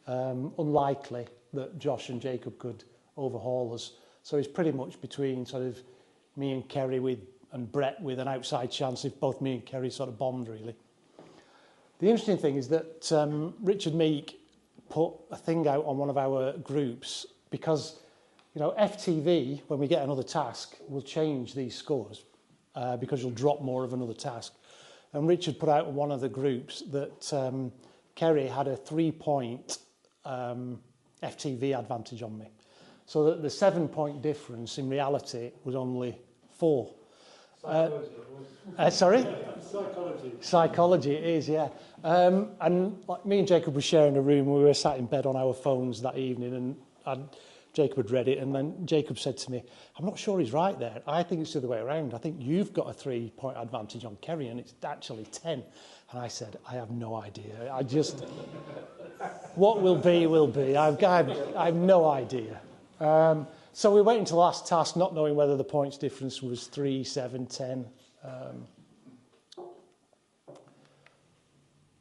unlikely that Josh and Jacob could overhaul us. So it's pretty much between sort of me and Kerry and Brett with an outside chance if both me and Kerry sort of bombed, really. The interesting thing is that Richard Meek put a thing out on one of our groups because, you know, FTV, when we get another task, will change these scores because you'll drop more of another task. And Richard put out on one of the groups that Kerry had a 3-point FTV advantage on me. So that the 7-point difference in reality was only 4. Sorry? Psychology. Psychology, it is, yeah. And like, me and Jacob were sharing a room. We were sat in bed on our phones that evening, and Jacob had read it, and then Jacob said to me, I'm not sure he's right there. I think it's the other way around. I think you've got a 3-point advantage on Kerry, and it's actually 10. And I said, I have no idea. I just, what will be, will be. I have no idea. So we went into the last task not knowing whether the points difference was 3, 7, 10.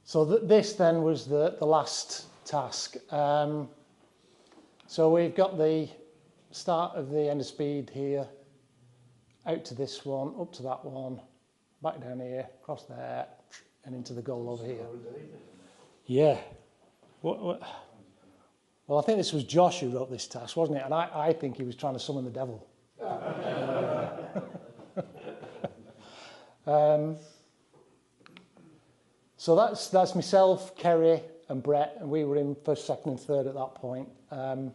So this then was the last task. So we've got the start of the end of speed here, out to this one, up to that one, back down here, across there, and into the goal over here. Yeah. What? Well, I think this was Josh who wrote this task, wasn't it? And I think he was trying to summon the devil. So that's myself, Kerry and Brett, and we were in first, second and third at that point. And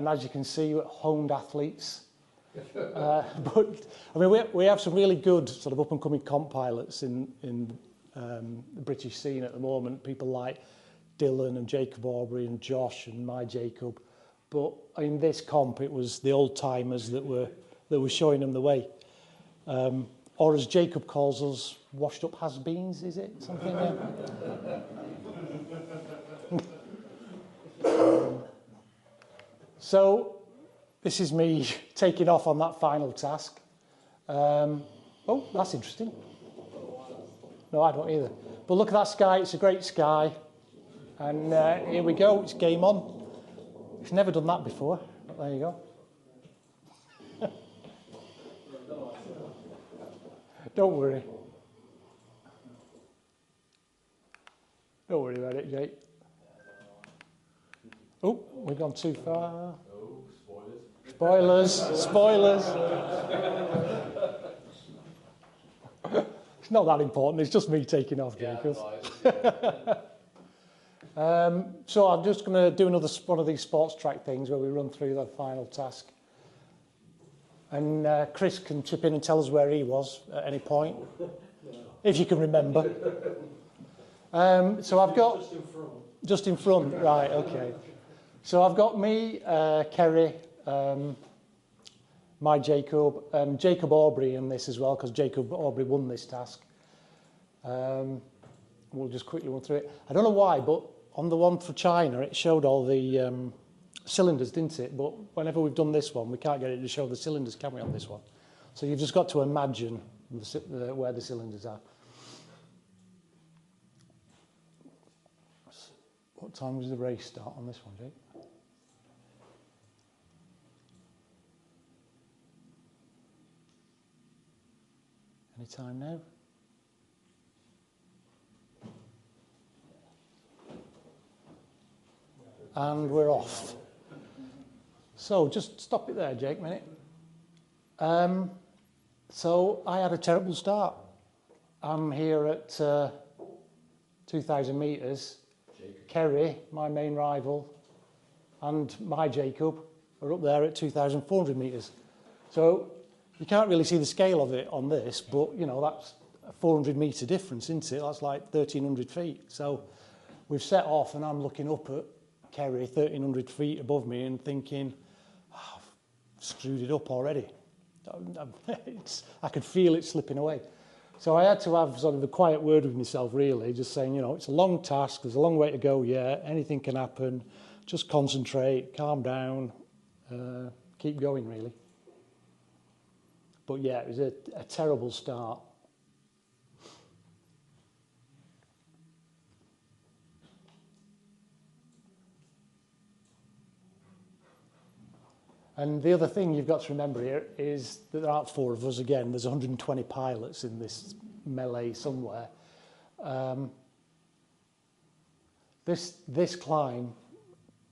as you can see, we're honed athletes. But, I mean, we have some really good sort of up-and-coming comp pilots in the British scene at the moment, people like Dylan and Jacob Aubrey and Josh and my Jacob. But in this comp, it was the old-timers that were showing them the way. Or as Jacob calls us, washed-up has-beens, is it? Something like that. So this is me taking off on that final task. Oh, that's interesting. No, I don't either. But look at that sky. It's a great sky. And here we go. It's game on. It's never done that before. But there you go. Don't worry. Don't worry about it, Jake. Oh, we've gone too far. Oh, spoilers. Spoilers. It's not that important. It's just me taking off, Jacob. So I'm just going to do another one of these sports track things where we run through the final task. And Chris can chip in and tell us where he was at any point, if you can remember. So I've got... Just in front. Just in front, right, okay. So I've got me, Kerry, my Jacob, and Jacob Aubrey in this as well, because Jacob Aubrey won this task. We'll just quickly run through it. I don't know why, but on the one for China, it showed all the cylinders, didn't it? But whenever we've done this one, we can't get it to show the cylinders, can we, on this one? So you've just got to imagine where the cylinders are. What time does the race start on this one, Jake? Any time now? And we're off. So just stop it there, Jake, a minute. So I had a terrible start. I'm here at 2,000 metres. Kerry, my main rival, and my Jacob are up there at 2,400 metres. So you can't really see the scale of it on this, but, you know, that's a 400 metre difference, isn't it? That's like 1,300 feet. So we've set off, and I'm looking up at Kerry, 1,300 feet above me, and thinking, oh, I've screwed it up already. I could feel it slipping away. So I had to have sort of a quiet word with myself, really, just saying, you know, it's a long task, there's a long way to go yet, anything can happen, just concentrate, calm down, keep going, really. But yeah, it was a terrible start. And the other thing you've got to remember here is that there aren't 4 of us again. There's 120 pilots in this melee somewhere. This climb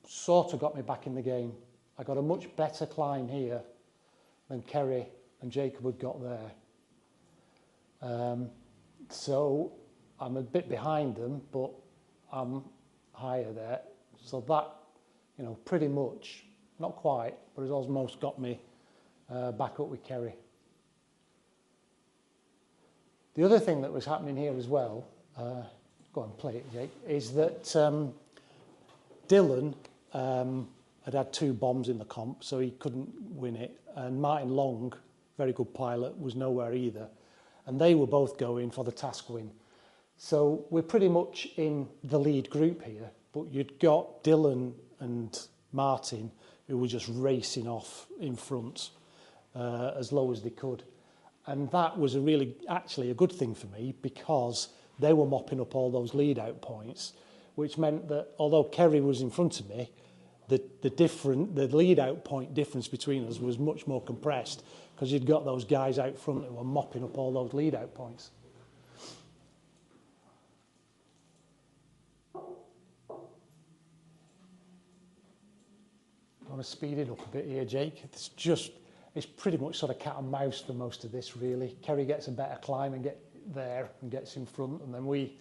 sort of got me back in the game. I got a much better climb here than Kerry and Jacob had got there. So I'm a bit behind them, but I'm higher there. So that, you know, pretty much, not quite, but it's almost got me back up with Kerry. The other thing that was happening here as well, go on, play it, Jake, is that Dylan had had 2 bombs in the comp, so he couldn't win it. And Martin Long, very good pilot, was nowhere either. And they were both going for the task win. So we're pretty much in the lead group here, but you'd got Dylan and Martin who were just racing off in front as low as they could. And that was actually a good thing for me, because they were mopping up all those lead out points, which meant that although Kerry was in front of me, the lead out point difference between us was much more compressed, because you'd got those guys out front who were mopping up all those lead out points. I want to speed it up a bit here, Jake. It's pretty much sort of cat and mouse for most of this, really. Kerry gets a better climb and get there and gets in front, and then we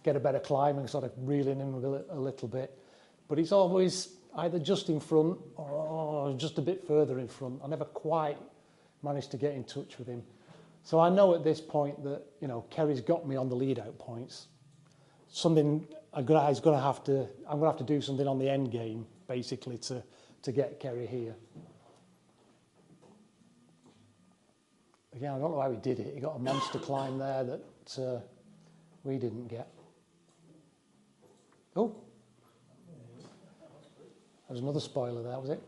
get a better climb and sort of reel in a little bit. But it's always either just in front or just a bit further in front. I never quite managed to get in touch with him. So I know at this point that, you know, Kerry's got me on the lead out points. I'm gonna have to do something on the end game, basically, to get Kerry here. Again, I don't know how he did it. He got a monster climb there that we didn't get. Oh, there's another spoiler there, was it?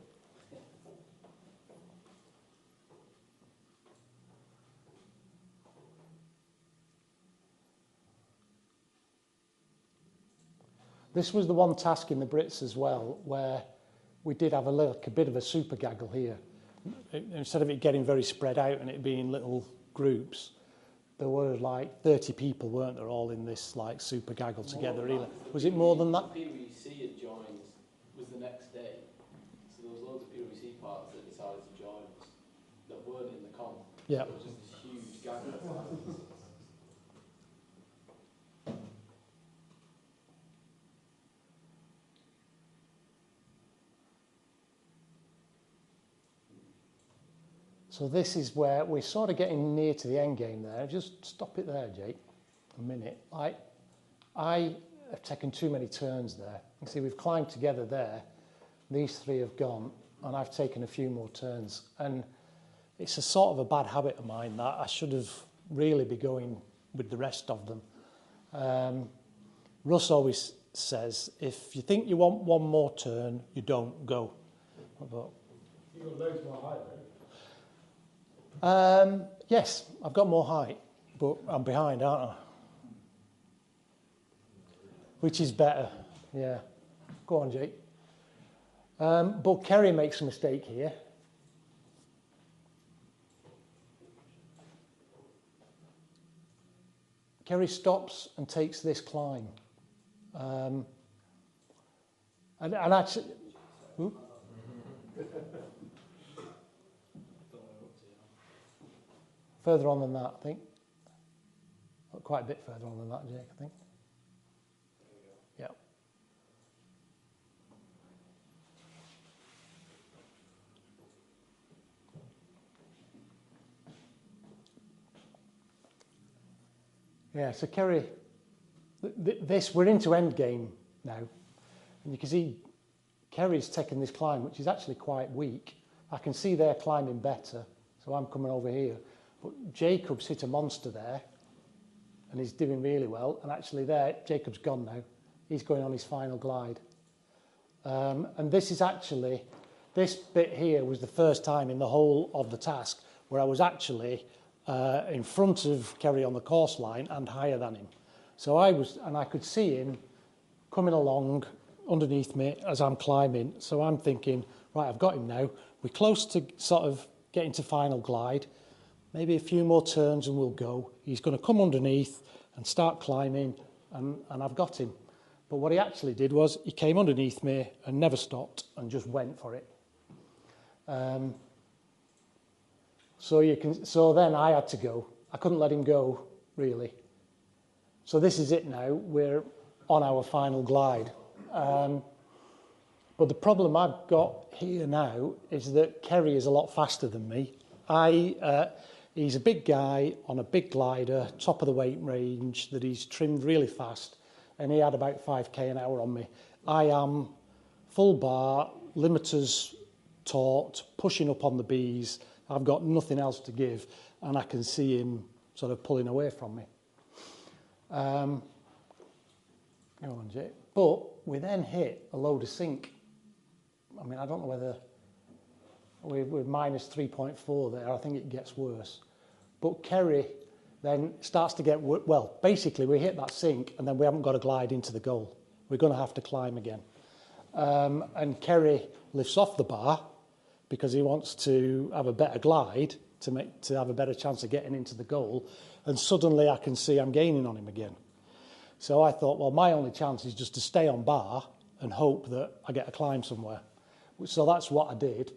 This was the one task in the Brits as well, where we did have a bit of a super gaggle here. Instead of it getting very spread out and it being little groups, there were like 30 people, weren't there, all in this like super gaggle together. Really. Was it more than that? The PwC had joined was the next day, so there was loads of PwC parts that decided to join us that weren't in the comp. Yeah. So it was just this huge gaggle. So this is where we're sort of getting near to the end game there. Just stop it there, Jake, a minute. I have taken too many turns there. You see, we've climbed together there. These 3 have gone, and I've taken a few more turns. And it's a sort of a bad habit of mine that I should have really be going with the rest of them. Russ always says, if you think you want one more turn, you don't go. But, You've got loads more height, though. Yes, I've got more height, but I'm behind, aren't I? Which is better, yeah. Go on, Jake. But Kerry makes a mistake here. Kerry stops and takes this climb. And actually... Further on than that, I think. Quite a bit further on than that, Jake, I think. Yeah. Yeah, so Kerry, we're into end game now. And you can see Kerry's taken this climb, which is actually quite weak. I can see they're climbing better, so I'm coming over here. But Jacob's hit a monster there, and he's doing really well. And actually there, Jacob's gone now. He's going on his final glide. And this is actually, this bit here was the first time in the whole of the task where I was actually in front of Kerry on the course line and higher than him. So I could see him coming along underneath me as I'm climbing. So I'm thinking, right, I've got him now. We're close to sort of getting to final glide. Maybe a few more turns and we'll go. He's going to come underneath and start climbing, and I've got him. But what he actually did was he came underneath me and never stopped and just went for it. So then I had to go. I couldn't let him go, really. So this is it now. We're on our final glide. But the problem I've got here now is that Kerry is a lot faster than me. He's a big guy on a big glider, top of the weight range, that he's trimmed really fast, and he had about 5k an hour on me. I am full bar, limiters taut, pushing up on the bees. I've got nothing else to give, and I can see him sort of pulling away from me. Go on, Jake. But we then hit a load of sink. I mean, I don't know whether we're minus 3.4 there. I think it gets worse. But Kerry then starts to get, well, basically we hit that sink and then we haven't got to glide into the goal. We're going to have to climb again. And Kerry lifts off the bar because he wants to have a better glide to have a better chance of getting into the goal. And suddenly I can see I'm gaining on him again. So I thought, well, my only chance is just to stay on bar and hope that I get a climb somewhere. So that's what I did.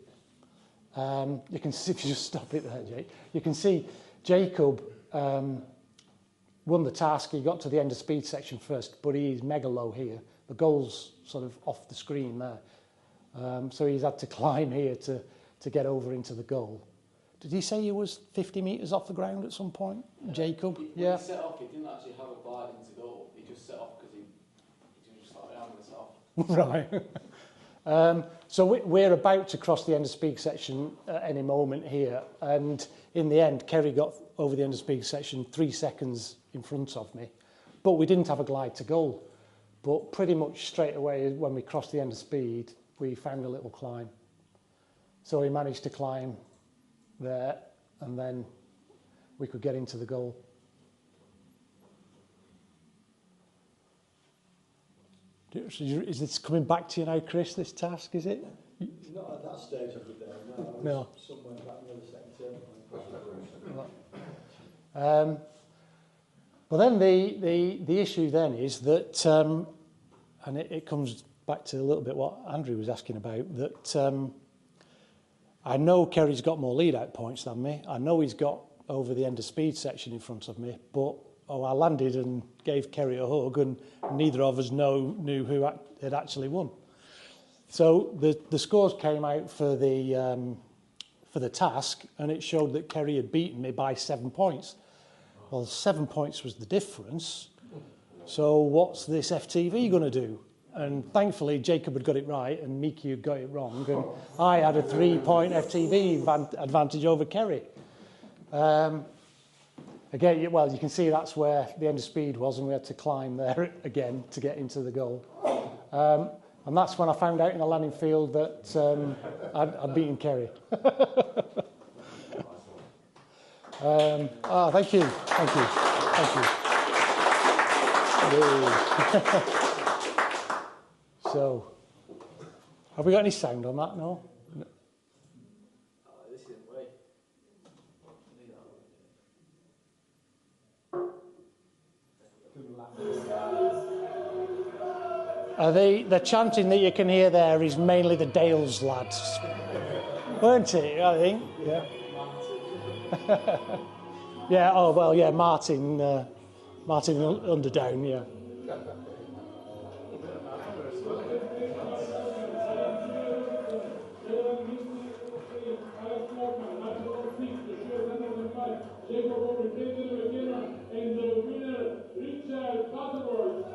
You can see, if you just stop it there, Jake, you can see Jacob won the task. He got to the end of speed section first, but he's mega low here. The goal's sort of off the screen there. So he's had to climb here to get over into the goal. Did he say he was 50 metres off the ground at some point, Jacob? When yeah. he set off, he didn't actually have a glide into goal. He just set off because he just started having this off. Right. So we're about to cross the end of speed section at any moment here, and in the end, Kerry got over the end of speed section 3 seconds in front of me, but we didn't have a glide to goal. But pretty much straight away when we crossed the end of speed, we found a little climb. So we managed to climb there, and then we could get into the goal. Is this coming back to you now, Chris, this task, is it? Not at that stage of it there, no. No. Somewhere back in the second term. Well, then the issue then is that, and it comes back to a little bit what Andrew was asking about, that I know Kerry's got more lead-out points than me. I know he's got over the end of speed section in front of me, but I landed and gave Kerry a hug, and neither of us knew who had actually won. So the scores came out for the task, and it showed that Kerry had beaten me by 7 points. Well, 7 points was the difference. So what's this FTV going to do? And thankfully, Jacob had got it right, and Miki had got it wrong, and I had a 3-point FTV advantage over Kerry. Again, well, you can see that's where the end of speed was, and we had to climb there again to get into the goal. And that's when I found out in the landing field that I'd beaten Kerry. Thank you. So, have we got any sound on that? No? This isn't way. The chanting that you can hear there is mainly the Dales lads, weren't it? I think. Yeah. Yeah. Oh well. Yeah. Martin Underdown. Yeah. And the winner, Richard Butterworth.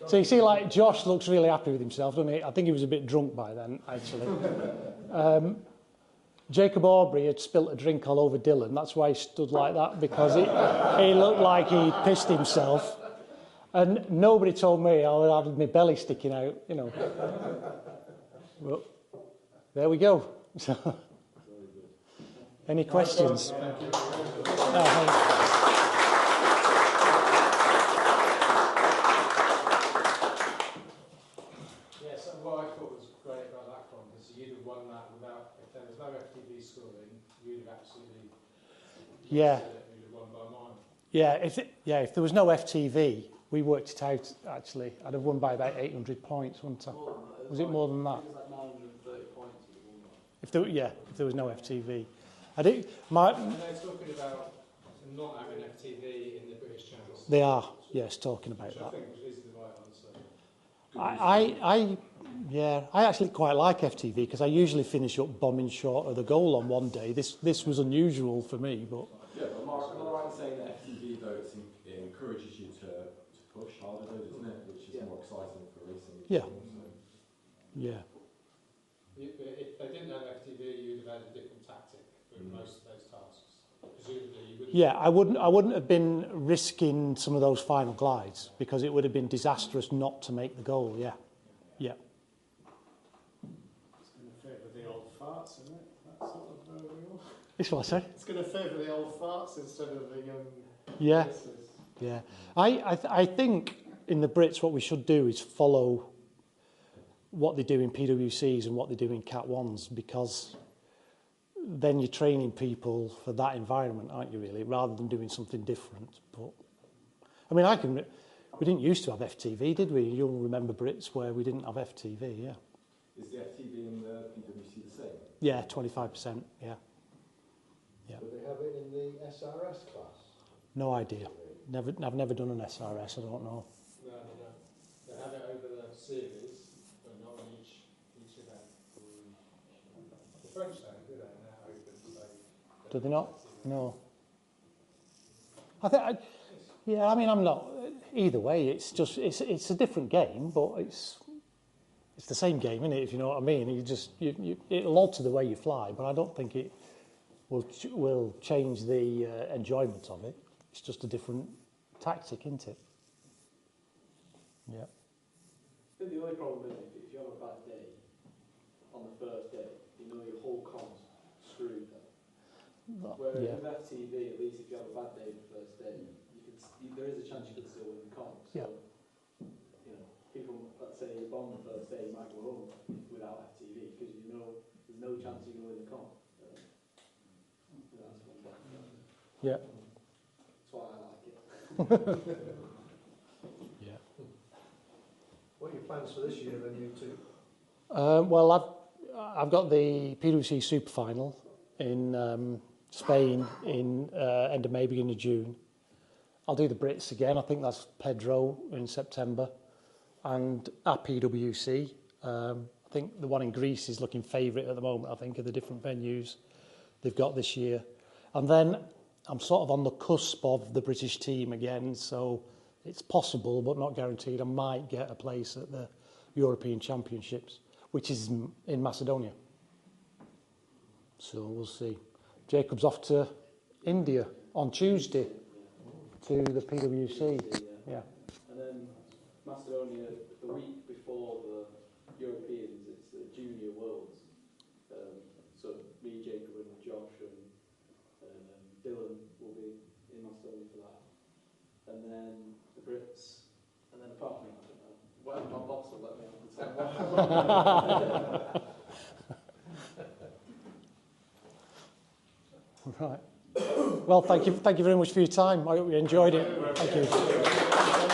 So you see, like, Josh looks really happy with himself, doesn't he? I think he was a bit drunk by then, actually. Jacob Aubrey had spilt a drink all over Dylan. That's why he stood like that, because he looked like he pissed himself. And nobody told me I would have my belly sticking out, you know. Well, there we go. Any questions? Yes, and what I thought was great about that one is you'd have won that without, if there was no FTV scoring, you'd have absolutely you'd have won by mine. If there was no FTV, we worked it out, actually. I'd have won by about 800 points, wouldn't I? Was it more than that? It was like 930 points. If there was no FTV. And they're talking about not having FTV in the British channels. They are, yes, talking about Which that. I think is the right answer. I actually quite like FTV because I usually finish up bombing short of the goal on one day. This was unusual for me, but... Yeah, but Mark, am I right in saying that FTV, though, it encourages you to push harder, though, doesn't it? Which is more exciting for racing. Yeah. Yeah. But if they didn't have FTV, you'd have had a different tactic for most of those tasks. Presumably you wouldn't... Yeah, I wouldn't have been risking some of those final glides because it would have been disastrous not to make the goal, yeah. Yeah. It's going to favour the old farts, isn't it? That sort of real. It's what I say? It's going to favour the old farts instead of the young racers. Yeah. I think in the Brits what we should do is follow what they do in PWCs and what they do in Cat 1s, because then you're training people for that environment, aren't you, really, rather than doing something different. But I mean, we didn't used to have FTV, did we? You'll remember Brits where we didn't have FTV, yeah. Is the FTV in the PWC the same? Yeah, 25%, yeah. Yeah. Do they have it in the SRS class? No idea. I've never done an SRS, I don't know. No, they have it over the series, but not on each event. The French don't, do they? They're open, so... Do they not? No. I'm not... Either way, it's a different game, but it's the same game, isn't it, if you know what I mean? It'll alter the way you fly, but I don't think it will change the enjoyment of it. It's just a different tactic, isn't it? Yeah. I think the only problem is if you have a bad day on the first day, you know your whole com's screwed then. Whereas with FTV, at least if you have a bad day the first day, there is a chance you could still win the comp. So, you know, people, let's say you bomb the first day, you might go home without FTV because you know there's no chance you're going to win the comp. That's one thing. Yeah. That's why I like it. Yeah. What are your plans for this year then, you two? Well, I've got the PWC Super Final in Spain in end of May, beginning of June. I'll do the Brits again. I think that's Pedro in September. And at PWC, I think the one in Greece is looking favourite at the moment, I think, of the different venues they've got this year. And then I'm sort of on the cusp of the British team again, so it's possible, but not guaranteed, I might get a place at the European Championships, which is in Macedonia. So we'll see. Jacob's off to India on Tuesday to the PWC. Yeah. And then Macedonia, the week before the Europeans, it's the Junior Worlds. So me, Jacob and Josh and Dylan will be in Macedonia for that. And then the Brits, and then apart from that, I don't know. Whatever my boss will let me on the time. Right. Well, thank you very much for your time. I hope you enjoyed it. Thank you.